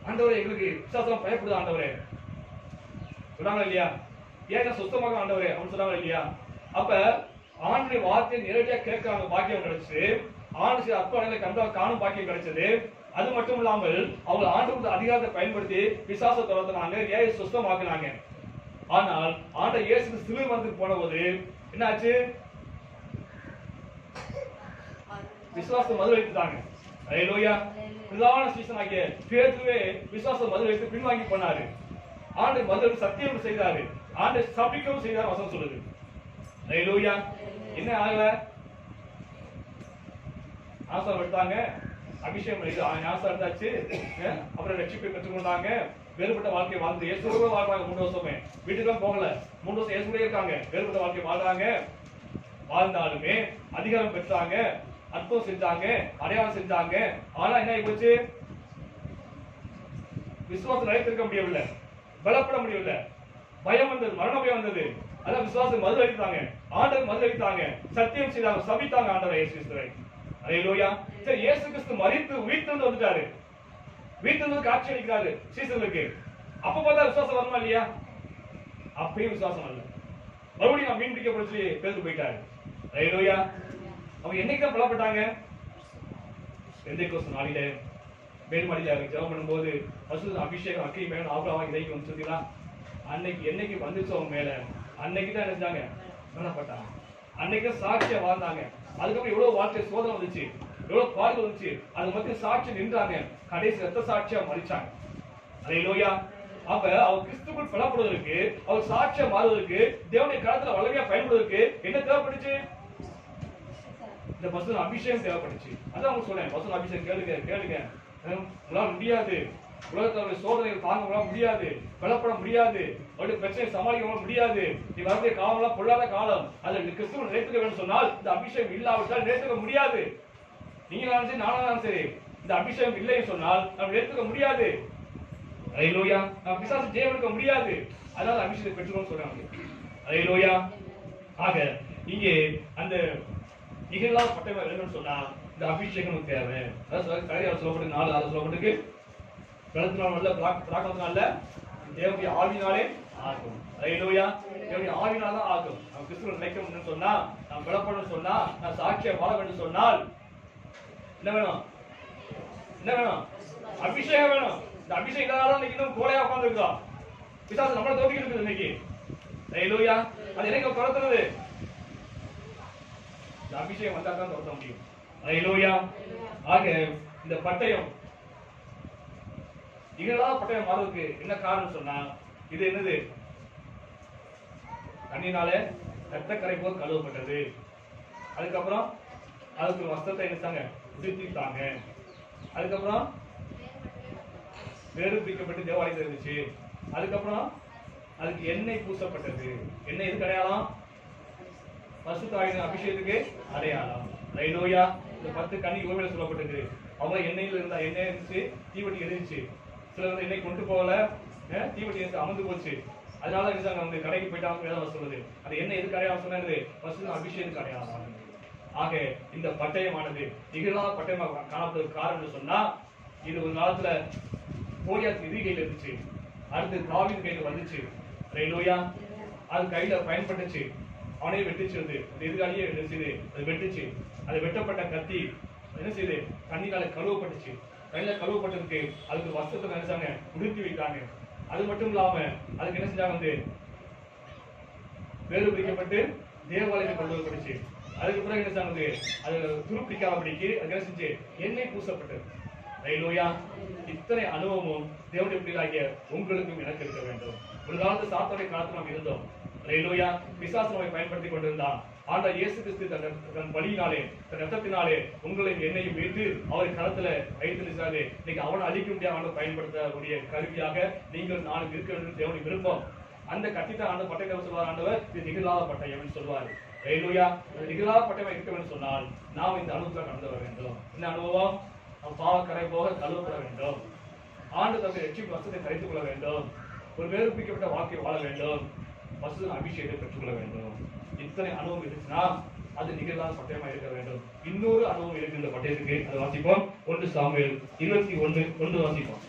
ஆண்டவரே எங்களுக்கு விசுவாசம் பயப்படுது ஆண்டவரே சொல்றாங்க இல்லையா? ஏன் சுத்தமாக ஆண்டவரே அப்படின்னு சொல்றாங்க இல்லையா? அப்ப ஆண்டுடைய வார்த்தையை நேரடியாக கேட்க பாக்கியம் கிடைச்சு, ஆண்டு சில அற்புதங்களை கண்டால் காணும் பாக்கியம் கிடைச்சது. அது மட்டும் இல்லாமல் அவங்க ஆண்டு அதிகாரத்தை பயன்படுத்தி விசுவாசத்தை தொடர்ந்தாங்க, ஏன் சுத்தமாக்குனாங்க. ஆனால் ஆண்ட இயேசு சிலுவை வந்து போன போது என்னாச்சு? விசுவாசத்தை மறுதளித்தாங்க. ஹல்லேலூயா. பிரதான சீசன் ஆகிய பேதுருவே விசுவாசத்தை மறுதளித்து பின்வாங்கி போனாரு. ஆண்டு மறுதளித்து சத்தியம் செய்தாரு, ஆண்டு சபிக்கவும் செய்தார். வசனம் சொல்லுது. ஹல்லேலூயா. என்ன ஆகல? ஆசாரம் எடுத்தாங்க, அபிஷேகம் ஞானஸ்தானம் எடுத்தாச்சு, அப்புறம் ரட்சிப்பை பெற்றுக்கொண்டாங்க, வேறுபட்ட வாழ்க்கை வாழ்ந்து இயேசுவோட வாழ்றாங்க. 3 வருஷமே வீட்டுக்கு போகல, 3 வருஷம் இயேசுவோட இருக்காங்க, வேறுபட்ட வாழ்க்கை வாழ்றாங்க. வாழ்ந்தாலுமே அதிகாரம் பெற்றாங்க, அற்புதம் செஞ்சாங்க, அடையாளம் செஞ்சாங்க. ஆனா என்ன ஆகி போச்சு? விசுவாசம் நிலைத்திருக்க முடியவில்லை, பலப்பட முடியவில்லை. பயம் வந்தது, மரண பயம் வந்தது. அதான் விசுவாசம் மறுதளித்தாங்க, ஆண்டவர் மறுதளித்தாங்க, சத்தியம் செய்தாங்க, சபித்தாங்க ஆண்டவர் இயேசு கிறிஸ்துவை. ஹல்லேலூயா. சரி, இயேசு கிறிஸ்து மரித்து உயிர்த்தெழுந்து வந்துட்டாரு, உயிர்த்தெழுந்து காட்சி அளிக்கிறாரு சீசர்களுக்கு. அப்ப பார்த்தா விசுவாசம் வருமா இல்லையா? அப்பயும் விசுவாசம் அல்ல. மறுபடியும் நான் மீன் பிடிக்கப்பட சொல்லி பேருந்து போயிட்டாரு. ஹல்லேலூயா. அவங்க என்னைக்கு தான் பலப்பட்டாங்க? பெந்தேகோஸ்து நாளிலே மேல்மாடியில ஜெபம் பண்ணும்போது பரிசுத்த அபிஷேகம் அக்கினி மேல ஆபிரகாம் இறைக்கு வந்து சொல்லிங்களா, அன்னைக்கு என்னைக்கு வந்துச்சு அவங்க மேல, அன்னைக்கு தான் நினைச்சாங்க பலப்பட்டாங்க, அன்னைக்கு சாட்சியா வாழ்ந்தாங்க. அதுக்கப்புறம் எவ்வளவு வாழ்க்கை சோதனை வந்துச்சு, எவ்வளவு பாடுகள் வந்துச்சு, அது மத்திய சாட்சி நின்றாங்க, கடைசி ரத்த சாட்சியா மறிச்சாங்க. ஹல்லேலூயா. அப்ப அவர் கிறிஸ்துவுக்குள் பலப்படுவதற்கு, அவர் சாட்சியா மாறுவதற்கு, தேவனுடைய கரத்துல வல்லமையா பயன்படுவதற்கு என்ன தேவைப்பட்டுச்சு? இந்த பரிசுத்த அபிஷேகம் தேவைப்பட்டுச்சு. அதான் உங்களுக்கு சொல்றேன், பரிசுத்த அபிஷேகம் கேளுங்க. உங்களால முடியாது, உலகத்தோட சோதனைகள் தாங்க உங்களால முடியாது, பலப்பட முடியாது, அவருடைய பிரச்சனை சமாளிக்க முடியாது, நீ வரக்கூடிய காலம் எல்லாம் பொல்லாத காலம், அதில் கிறிஸ்துவ நினைத்துக்க வேண்டும் சொன்னால் இந்த அபிஷேகம் இல்லாவிட்டால் நினைத்துக்க முடியாது. நீங்க சரி, நானும் சரி, இந்த அபிஷேகம் இல்லைன்னு சொன்னால் நம்ம நினைத்துக்க முடியாது. ஹல்லேலூயா. நம்ம பிசாசு ஜெயம் எடுக்க முடியாது. அதனால அபிஷேகத்தை பெற்றுக்கணும்னு சொல்றாங்க. ஹல்லேலூயா. ஆக இங்கே அந்த நிகழ்கால பட்டயம் வேணும்னு சொன்னா இந்த அபிஷேகம் தேவை. அதான் சரியா சொல்லப்பட்டு 4 சொல்லப்பட்டிருக்கு. கலத்தினால் அல்ல, பிராக்கத்தினால தேவனுடைய ஆவினாலே ஆகும். ஹல்லேலூயா. தேவனுடைய ஆவினால தான் ஆகும். நம்ம கிறிஸ்துவை நினைக்கணும்னு சொன்னா, நாம் பலப்படணும்னு சொன்னா, நான் சாட்சியா வாழ வேண்டும் சொன்னால் என்ன வேணும்? என்ன வேணும்? அபிஷேகம் வேணும். இந்த அபிஷேகம் இல்லாத இன்னைக்கு இன்னும் கோலையா உட்கார்ந்துருக்கோம். பிசாசு நம்மள தோக்கிட்டு இருக்குது இன்னைக்கு. ஹல்லேலூயா. அது எனக்கு துரத்துறது. இந்த அபிஷேகம் வந்தா தான் துரத்த முடியும். ஹல்லேலூயா. ஆக இந்த பட்டயம் நிகழாத பட்டயம் மாறுவதற்கு என்ன காரணம் சொன்னா, இது என்னது? தண்ணினாலே ரத்தக்கரை போல் கழுவப்பட்டது. அதுக்கப்புறம் அதுக்கு ஒரு வஸ்திரத்தை என்னச்சாங்க? உடுத்திட்டாங்க. அதுக்கப்புறம் வேறு பிரிக்கப்பட்டு தேவாலயத்தில் இருந்துச்சு. அதுக்கப்புறம் அதுக்கு எண்ணெய் பூசப்பட்டது. எண்ணெய் எதுக்கு அடையாளம்? பரிசுத்த ஆவியின் அபிஷேகத்துக்கு அடையாளம். ஹல்லேலூயா. இந்த 10 கன்னி ஓமையில சொல்லப்பட்டது. அவங்க எண்ணெயில் இருந்தா எண்ணெய் இருந்துச்சு, தீவட்டி எரிஞ்சிச்சு. சிலர் வந்து எண்ணெய் கொண்டு போகல, தீவட்டி எரிஞ்சு அமர்ந்து போச்சு. அதனால இருந்தாங்க வந்து கடைக்கு போயிட்டாங்க வேதம் சொல்லுது. அந்த எண்ணெய் எதுக்கு அடையாளம் சொன்னது? பரிசுத்த அபிஷேகத்துக்கு அடையாளம். ஆக இந்த பட்டயமானது நிகழாத பட்டயமாக காணப்படுவதற்கு காரணம் சொன்னா, இது ஒரு காலத்துல கோலியாத் எதிரி கையில இருந்துச்சு, அடுத்து தாவீது கையில வந்துச்சு. ஹல்லேலூயா. அது கையில பயன்பட்டுச்சு, அவனே வெட்டிச்சு. அது எதிராளியே செய்து அது வெட்டுச்சு. அது வெட்டப்பட்ட கத்தி என்ன செய்யுது? தண்ணினால கழுவப்பட்டுச்சு. கையில கழுவப்பட்டதுக்கு அதுக்கு வஸ்திரத்தை நினைச்சாங்க, உடுத்தி வைத்தாங்க. அது மட்டும் இல்லாம அதுக்கு என்ன செஞ்சாங்க வந்து வேறு பிரிக்கப்பட்டு தேவாலயத்தை கொண்டு வரப்பட்டுச்சு. அதுக்கு பிறகு என்ன செஞ்சாங்க? அது துருப்பிடிக்காதபடிக்கு அது என்ன செஞ்சு? எண்ணெய் பூசப்பட்டது. ஹல்லேலூயா. இத்தனை அனுபவமும் தேவனுடைய பிள்ளைகளாகிய உங்களுக்கும் எனக்கு இருக்க வேண்டும். ஒரு காலத்து சாத்தானுடைய காலத்துல நாம் இருந்தோம். ஹல்லேலூயா. பிசாசு நம்மை பயன்படுத்தி கொண்டிருந்தான். ஆண்டவர் இயேசு கிறிஸ்து தன் பலியினாலே தன் ரத்தத்தினாலே உங்களை என்னையும் மீட்டு அவரை களத்துல வைத்து நிற்கிறாரு. இன்னைக்கு அவனை அழிக்க முடியாத பயன்படுத்தக்கூடிய கருவியாக நீங்கள் நானும் இருக்க வேண்டும். தேவனுடைய விருப்பம். அந்த கத்தித்தான் ஆண்டு பட்டயம் சொல்வார் ஆண்டவர், இது நிகழாத பட்டயம் சொல்வார். ஹல்லேலூயா. நிகழாத பட்டயம் இருக்க வேண்டும் சொன்னால் நாம் இந்த அனுபவத்தை கடந்து வர வேண்டும். இந்த அனுபவம் பாவக்கரை போக கழுவப்பட வேண்டும். ஆண்டு தன்னுடைய ரட்சிப்பு வசத்தை கரைத்துக் கொள்ள வேண்டும். ஒரு வேறுபிக்கப்பட்ட வாழ்க்கை வாழ வேண்டும். வசூல் அபிஷேகத்தை பெற்றுக்கொள்ள வேண்டும். இத்தனை அனுபவம் இருந்துச்சுன்னா அது நிகழாத பட்டயமா இருக்க வேண்டும். இன்னொரு அனுபவம் இருக்கு இந்த பட்டயத்துக்கு. அதை வாசிப்போம். 1 சாமுவேல் 21:1 வாசிப்போம்.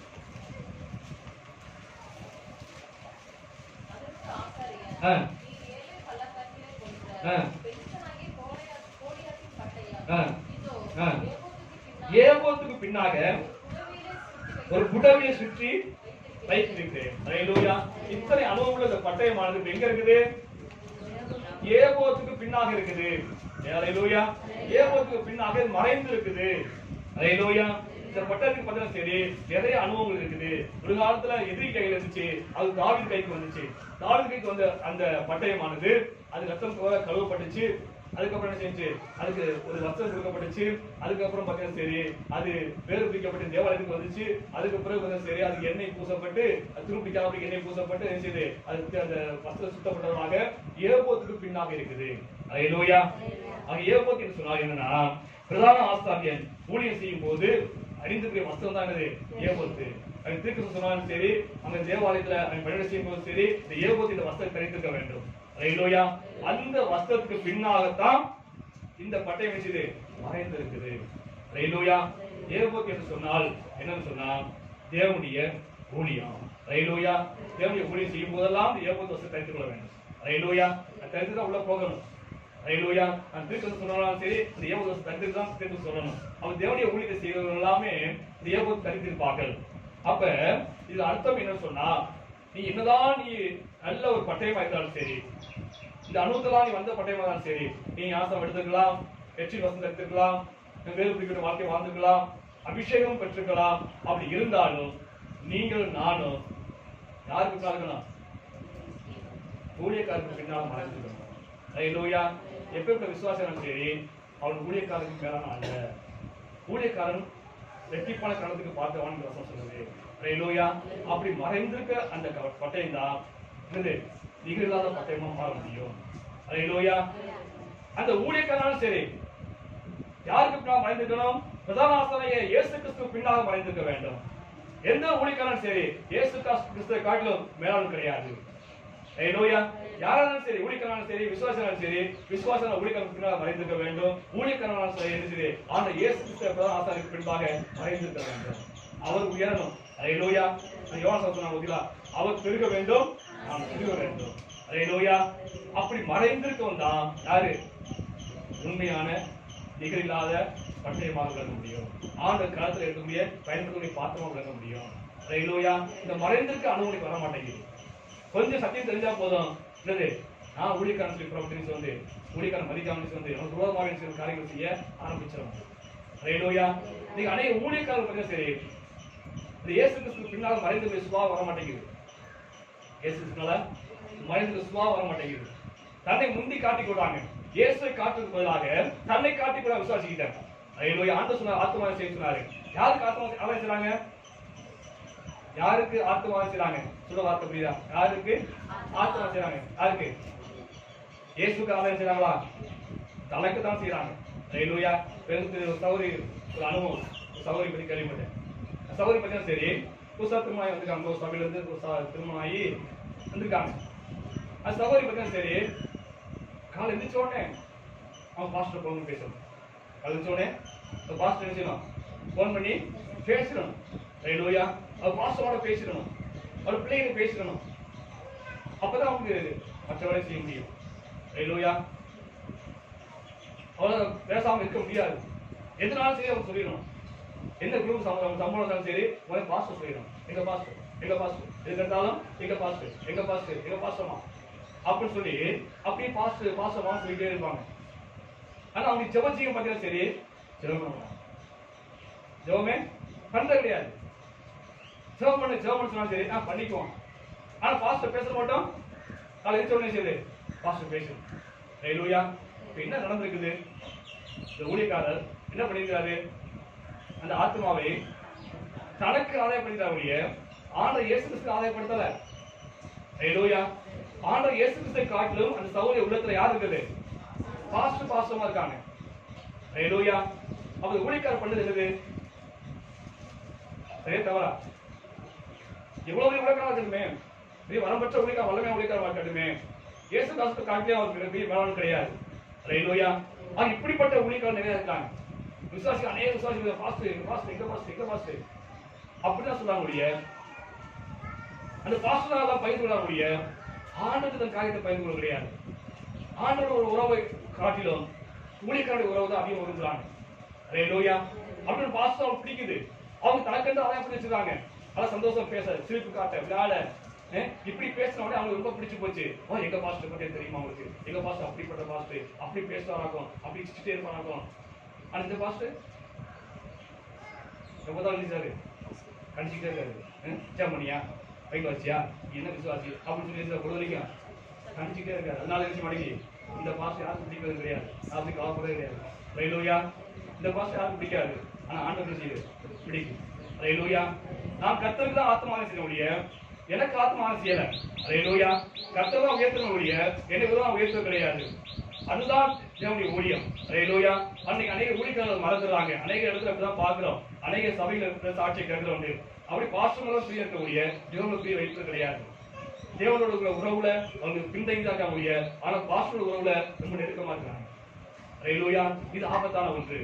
ஏபோத்துக்கு பின்னாக ஒரு புடவையை சுற்றி வைத்திருக்கிறேன். ஹல்லேலூயா. இத்தனை அனுபவம் இந்த பட்டயமானது எங்க இருக்குது? ஏபோத்துக்கு பின்னாக இருக்குது. ஹல்லேலூயா. ஏபோத்துக்கு பின்னாக மறைந்து இருக்குது. ஹல்லேலூயா. இந்த பட்டயத்துக்கு பார்த்தா சரி நிறைய அனுபவங்கள் இருக்குது. ஒரு காலத்துல எதிரி கையில இருந்துச்சு, அது தாவீது கைக்கு வந்துச்சு. தாவீது கைக்கு வந்த அந்த பட்டயமானது அது ரத்தம் கழுவப்பட்டுச்சு. அதுக்கப்புறம் என்ன செஞ்சு அதுக்கு ஒரு வஸ்திரம் கொடுக்கப்பட்டுச்சு. அதுக்கப்புறம் பார்த்தீங்கன்னா சரி அது வேறு பிடிக்கப்பட்டு தேவாலயத்துக்கு வந்துச்சு. அதுக்கு பிறகு வந்து சரி அதுக்கு எண்ணெய் பூசப்பட்டு துருப்பிடிக்காத எண்ணெய் பூசப்பட்டு என்ன செய்யுது? அதுக்கு அந்த வஸ்திரம் சுத்தப்பட்டதாக ஏபோத்துக்கு பின்னாக இருக்குது. ஹல்லேலூயா. அங்க ஏபோத்து என்று சொன்னா என்னன்னா, பிரதான ஆசாரியன் ஊழியம் செய்யும் போது அணிந்திருக்கிற வஸ்திரம் தான் என்னது? ஏபோத்து. அவன் தீர்க்க சொன்னாலும் சரி, அங்க தேவாலயத்துல அவன் பணிவிடை செய்யும் போது சரி, இந்த ஏபோத்து இந்த வஸ்திரம் தரித்திருக்க வேண்டும். ஹல்லேலூயா. அந்த வஸ்திரத்துக்கு பின்னாகத்தான் இந்த பட்டயம் வச்சது மறைந்திருக்குது. ஹல்லேலூயா. ஏபோத்து என்று சொன்னால் என்னன்னு சொன்னா தேவனுடைய ஊழியம். ஹல்லேலூயா. தேவனுடைய ஊழியம் செய்யும் போதெல்லாம் ஏபோத்து வஸ்திரம் தரித்துக் கொள்ள வேண்டும். ஹல்லேலூயா. தரித்து தான் உள்ள போகணும். ஹல்லேலூயா. நான் தீர்க்க சொன்னாலும் சரி இந்த ஏபோத்து வஸ்திரம் தரித்து தான் தீர்க்க சொல்லணும். அவன் தேவனுடைய ஊழியத்தை செய்வர்கள் எல்லாமே இந்த ஏபோத்து தரித்திருப்பார்கள். அப்ப இது அர்த்தம் என்ன சொன்னா, நீ என்னதான் நீ நல்ல ஒரு பட்டயமா இருந்தாலும் சரி, இந்த அனுபவத்தெல்லாம் நீ வந்த பட்டயமா இருந்தாலும் சரி, நீ ஆசம் எடுத்துக்கலாம், வெற்றி வசம் எடுத்துக்கலாம், வேறு பிடிக்கிற வாழ்க்கை வாழ்ந்துக்கலாம், அபிஷேகம் பெற்றுக்கலாம். அப்படி இருந்தாலும் நீங்கள் நானும் யாருக்கு பின்னால் இருக்கணும்? ஊழியக்காரருக்கு பின்னால் மறைஞ்சிருக்கணும். ஹல்லேலூயா. எப்பேற்பட்ட விசுவாசம் சரி அவன் ஊழியக்காரருக்கு மேலான அல்ல. ஊழியக்காரன் வெற்றிப்பான காலத்துக்கு பார்த்தவான்னு வசனம் சொல்லுது. ஹல்லேலூயா. அப்படி மறைந்திருக்க அந்த பட்டயம் தான் என்னது? நிகழாத பட்டயமா மாற முடியும். ஹல்லேலூயா. அந்த ஊழியக்காரனாலும் சரி யாருக்கு பின்னால் மறைந்திருக்கணும்? பிரதான ஆசாரியர் இயேசு கிறிஸ்து பின்னால் மறைந்திருக்க வேண்டும். எந்த ஊழியக்காரனும் சரி இயேசு கிறிஸ்துவை காட்டிலும் மேலான கிடையாது. ஹல்லேலூயா. யாராலும் சரி ஊழியக்காரனாலும் சரி விசுவாசனாலும் சரி விசுவாசன ஊழியக்காரனுக்கு பின்னால் மறைந்திருக்க வேண்டும். ஊழியக்காரனாலும் சரி என்ன சரி ஆனா இயேசு கிறிஸ்துவை பிரதான ஆசாரியருக்கு பின்பாக மறைந்திருக்க வேண்டும். அவர் உயரணும். ஹல்லேலூயா. யோவான் சொன்னாங்க, அவர் பெருக வேண்டும், நாம் பெருக வேண்டும். ஹல்லேலூயா. அப்படி மறைந்திருக்கவன் தான் யாரு? உண்மையான நிகழில்லாத பட்டயமாக விளங்க முடியும். ஆண்டவர் காலத்துல இருக்கக்கூடிய பயன்படுத்தக்கூடிய பாத்திரமாக விளங்க முடியும். ஹல்லேலூயா. இந்த மறைந்திருக்க அனுபவம் வர மாட்டேங்குது. கொஞ்சம் சத்தியம் தெரிஞ்சா போதும். என்னது? நான் ஊழியக்காரன் சொல்லி பிரவர்த்தனை வந்து ஊழியக்காரன் மதிக்காம வந்து அவனுக்கு விரோதமாக காரியங்கள் செய்ய ஆரம்பிச்சிடும். ஹல்லேலூயா. நீங்க அநேக ஊழியக்காரர்கள் சரி இந்த இயேசு கிறிஸ்து பின்னால் மறைந்து சுபாவம் வர மாட்டேங்குது. இயேசு கிறிஸ்துனால மறைந்து சுபாவம் வர மாட்டேங்குது. தன்னை முந்தி காட்டிக் கொள்றாங்க. இயேசுவை காட்டுறதுக்கு பதிலாக தன்னை காட்டிக் கொள்ள விசுவாசிக்கிட்டாங்க. ஹல்லேலூயா. ஆண்டவர் சொன்னார் ஆத்துமாவை செய்ய சொன்னாரு. யாருக்கு ஆத்துமாவை செய்றாங்க? யாருக்கு ஆத்துமாவை செய்றாங்க? சொல்ல வார்த்தை புரியுதா? யாருக்கு ஆத்துமாவை செய்றாங்க? யாருக்கு? இயேசுக்கு ஆதாயம் செய்றாங்களா? தனக்கு தான் செய்றாங்க. ஹல்லேலூயா. சௌரி ஒரு அனுபவம், சௌரி பத்தி கேள்விப்பட்டேன். சௌரி பத்தி சரி புதுசா திருமணம் வந்திருக்காங்க. ஒரு சபையில இருந்து திருமணம் ஆகி வந்திருக்காங்க. அந்த சகோதரி பத்தி சரி காலை எந்திரிச்ச உடனே அவன் பாஸ்டர் போன் பேசணும். காலை எந்திரிச்ச உடனே பாஸ்டர் என்ன செய்யணும்? போன் பண்ணி பேசிடணும். ஹல்லேலூயா. அவர் பாஸ்டரோட பேசிடணும், அவர் பிள்ளைங்க பேசிடணும். அப்பதான் அவங்க மற்ற வேலை செய்ய முடியும். ஹல்லேலூயா. அவளை பேசாம இருக்க முடியாது. எதனாலும் சரி அவங்க சொல்லிடணும். எந்த குரூப் சம்பளம் இருந்தாலும் சரி உடனே பாஸ்டர் சொல்லிடணும். எங்க பாஸ்டர், எங்க பாஸ்டர், எது இருந்தாலும் எங்க பாஸ்டர், எங்க பாஸ்டர், எங்க பாஸ்டர்மா அப்படின்னு சொல்லி அப்படியே பாஸ்டர் பாஸ்டர்மா சொல்லிட்டே இருப்பாங்க. ஆனா அவங்க ஜெபம் பார்த்தீங்கன்னா சரி ஜெபம் பண்ணுவாங்க. ஜெபமே பண்றது கிடையாது. ஜெபம் பண்ண சொன்னாலும் சரி நான் பண்ணிக்குவோம். ஆனா பாஸ்டர் பேச மாட்டோம். காலை எழுந்த உடனே சரி பாஸ்டர் பேசணும். ஹல்லேலூயா. இப்ப என்ன நடந்திருக்குது? இந்த ஊழியக்காரர் என்ன பண்ணிருக்காரு? அந்த ஆத்மாவை தனக்கு ஆதாயப்படுத்தாவுடைய ஆண்டவர் இயேசு கிறிஸ்து ஆதாயப்படுத்தல. ஹல்லேலூயா. ஆண்டவர் இயேசு கிறிஸ்துவை காட்டிலும் அந்த சகோதரிய உள்ளத்துல யார் இருக்குது? பாஸ்டமா இருக்காங்க. ஹல்லேலூயா. அப்ப ஊழியக்காரர் பண்ணது என்னது? சரியா தவறா? எவ்வளவு ஊழியக்காரா இருக்கட்டுமே, வரம்பற்ற ஊழியக்கார வல்லமையா ஊழியக்காரா இருக்கட்டுமே, இயேசு கிறிஸ்து காட்டிலே அவருக்கு பெரிய மேலாண்மை கிடையாது. ஹல்லேலூயா. இப்படிப்பட்ட ஊழியக்காரர் நிறைய இருக்காங்க. விசுவாசி அநேக விசுவாசிகள் பாஸ்டர் எங்க பாஸ்டர் எங்க பாஸ்டர் எங்க பாஸ்டர் அப்படிதான் சொல்றாங்க. அந்த பாஸ்டரால பகிர்ந்து கொள்ளக்கூடிய ஆண்டவர் தன் காரியத்தை பகிர்ந்து கொள்ள கிடையாது. ஆண்டவர் ஒரு உறவை காட்டிலும் ஊழியக்காரருடைய உறவு தான் அதிகம் விரும்புறாங்க. ஹல்லேலூயா. அப்படின்னு பாஸ்டர் பிடிக்குது. அவங்க தனக்கென்று ஆதாயம் வச்சிருக்காங்க. அதான் சந்தோஷம் பேச, சிரிப்பு காட்ட, விளையாட, இப்படி பேசின உடனே அவங்களுக்கு ரொம்ப பிடிச்சு போச்சு. எங்க பாஸ்டர் பத்தி தெரியுமா உங்களுக்கு? எங்க பாஸ்டர் அப்படிப்பட்ட பாஸ்டர், அப்படி பேசுவாராக்கும், அப்படி சிரிச்சுட்டே இருப்பாராக்கும். ஆனா இந்த பாஸ்டர் எப்பதான் எழுதிச்சாரு கண்டிச்சுட்டே இருக்காரு. ஜெர்மனியா பைக் வச்சியா என்ன விசுவாசி அப்படின்னு சொல்லி கொடுவீங்க கண்டிச்சுட்டே இருக்காரு. அதனால விஷயம் அடங்கி இந்த பாஸ்டர் யாருக்கும் பிடிக்கிறது கிடையாது. அப்படி கவலைப்படவே கிடையாது. ஹல்லேலூயா. இந்த பாஸ்டர் யாருக்கும் பிடிக்காது. ஆனா ஆண்டவர் செய்யுது பிடிக்கும். ஹல்லேலூயா. நான் கர்த்தருக்கு தான் ஆத்மாவை செய்ய முடியும், எனக்கு ஆத்மாவை செய்யல. ஹல்லேலூயா. கர்த்தர் தான் உயர்த்தணும் ஒழிய எனக்கு தான் உயர்த்தம் கிடையாது. அதுதான் தேவனுடைய ஊழியம். ஹல்லேலூயா. அன்னைக்கு அநேக ஊழியக்காரர்கள் மறந்துடுறாங்க. அநேக இடத்துல அப்படிதான் பார்க்கிறோம். அநேக சபைகள் சாட்சியை கேட்கிறோம். அப்படி பாஸ்டர்களும் பிரியா இருக்கக்கூடிய தேவனுடைய பிரியை வைப்பது கிடையாது. தேவனோட உறவுல அவங்க பின்தங்கிதான் முடிய, ஆனா பாஸ்டரோட உறவுல ரொம்ப நெருக்கமா இருக்காங்க. ஹல்லேலூயா. இது ஆபத்தான ஒன்று.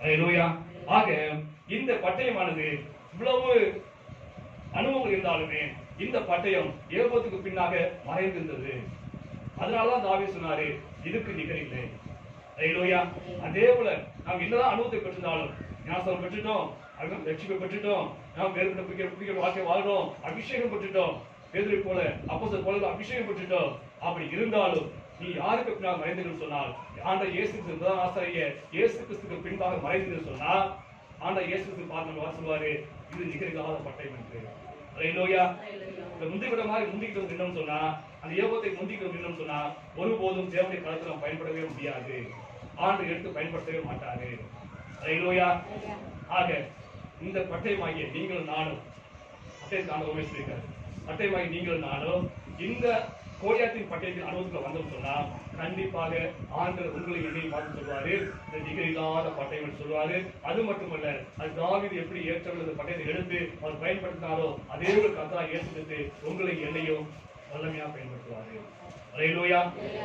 ஹல்லேலூயா. ஆக இந்த பட்டயமானது இவ்வளவு அனுபவங்கள் இருந்தாலுமே இந்த பட்டயம் ஏகோத்துக்கு பின்னாக மறைந்திருந்தது. அதனாலதான் தாவீது சொன்னாரு இதுக்கு நிகரில்லை. ஹல்லேலூயா. அதே போல நாம் என்னதான் அனுபவத்தை பெற்றிருந்தாலும், ஞானஸ்நானம் பெற்றுட்டோம், ரட்சிப்பை பெற்றுட்டோம், நாம் வேறு வாழ்க்கை வாழ்றோம், அபிஷேகம் பெற்றுட்டோம், பேதுரை போல அப்போஸ்தலர் போல அபிஷேகம் பெற்றுட்டோம். அப்படி இருந்தாலும் நீ யாருக்கு பின்னால் மறைந்தீர்கள் சொன்னால், ஆண்டவர் இயேசு கிறிஸ்து முதல் ஆசாரியர் இயேசு கிறிஸ்துக்கு பின்பாக மறைந்தீர்கள் சொன்னால், ஆண்டவர் இயேசு கிறிஸ்து பார்த்து சொல்வாரு இது நிகரில்லாத பட்டயம் என்று. ஹல்லேலூயா. இந்த முந்திக்கிட்ட மாதிரி முந்திக்கிட்டு நின்னோம்னு சொன்னா, அந்த ஏகோத்தை முந்திக்கிட்டு நின்னோம்னு சொன்னா ஒருபோதும் தேவனுடைய களத்தில் நாம் பயன்படவே முடியாது. ஆண்டு எடுத்து பயன்படுத்தவே மாட்டாரு. ஹல்லேலூயா. ஆக இந்த பட்டயமாகிய நீங்கள் நானும் பட்டயத்துக்கான உபயோகிச்சிருக்காரு. பட்டயமாகி நீங்கள் நானும் இந்த கோலியாத்தின் பட்டயத்தின் அனுபவத்தில் வந்தோம் சொன்னா கண்டிப்பாக ஆண்டவர் உங்களை என்னை பார்த்து சொல்வாரு இந்த நிகரில்லாத பட்டயம் என்று சொல்வாரு. அது மட்டுமல்ல, அது தாவீது எப்படி ஏற்றவர்கள் பட்டயத்தை எடுத்து அவர் பயன்படுத்தினாரோ அதே ஒரு கர்த்தராகிய இயேசு கிறிஸ்து உங்களை என்னையும் வல்லமையா பயன்படுத்துவாரு. ஹல்லேலூயா.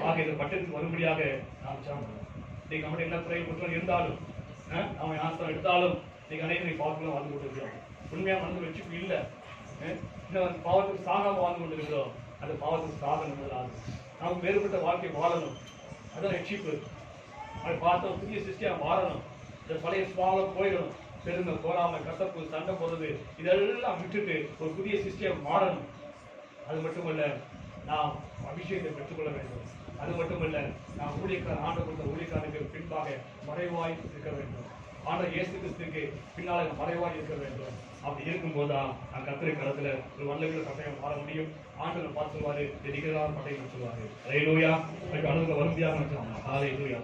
ஆக இந்த பட்டயத்துக்கு வரும்படியாக நாம் ஜெபம் பண்ணுவோம். இன்னைக்கு நம்முடைய என்ன குறை குற்றம் இருந்தாலும், அவன் ஆசனம் எடுத்தாலும் இன்னைக்கு அனைவரை பாவத்துல வாழ்ந்து கொண்டிருக்கிறோம். உண்மையா மனது வெற்றிப்பு இல்லை. இன்னும் பாவத்துக்கு சாகாம வாழ்ந்து கொண்டிருக்கிறோம். அந்த பாவத்துக்கு சாகணும் முதலாது. நாம் வேறுபட்ட வாழ்க்கை வாழணும். அதான் ரட்சிப்பு. அதை பார்த்த ஒரு புதிய சிருஷ்டியா மாறணும். இந்த பழைய சுவாலம் போயிடணும். பெருமை, போராமை, கசப்பு, சண்டை போடுறது இதெல்லாம் விட்டுட்டு ஒரு புதிய சிருஷ்டியா மாறணும். அது மட்டுமல்ல, நாம் அபிஷேகத்தை பெற்றுக்கொள்ள வேண்டும். அது மட்டுமல்ல, நாம் ஊழியக்கார ஆண்டு கொடுத்த ஊழியக்காரருக்கு பின்பாக மறைவாய் இருக்க வேண்டும். ஆண்டவர் இயேசு கிறிஸ்துக்கு பின்னால மறைவா இருக்க வேண்டும். அப்படி இருக்கும்போது தான் நான் கர்த்தரை கருத்துல ஒரு வல்லமையுள்ள பட்டயம் மாற முடியும். ஆண்டவர் பார்த்து சொல்வாரு, நிகழாத பட்டயம் சொல்லுவாரு. ஹல்லேலூயா. அதுக்கு அனுபவம் வருந்தியாக ஹல்லேலூயா.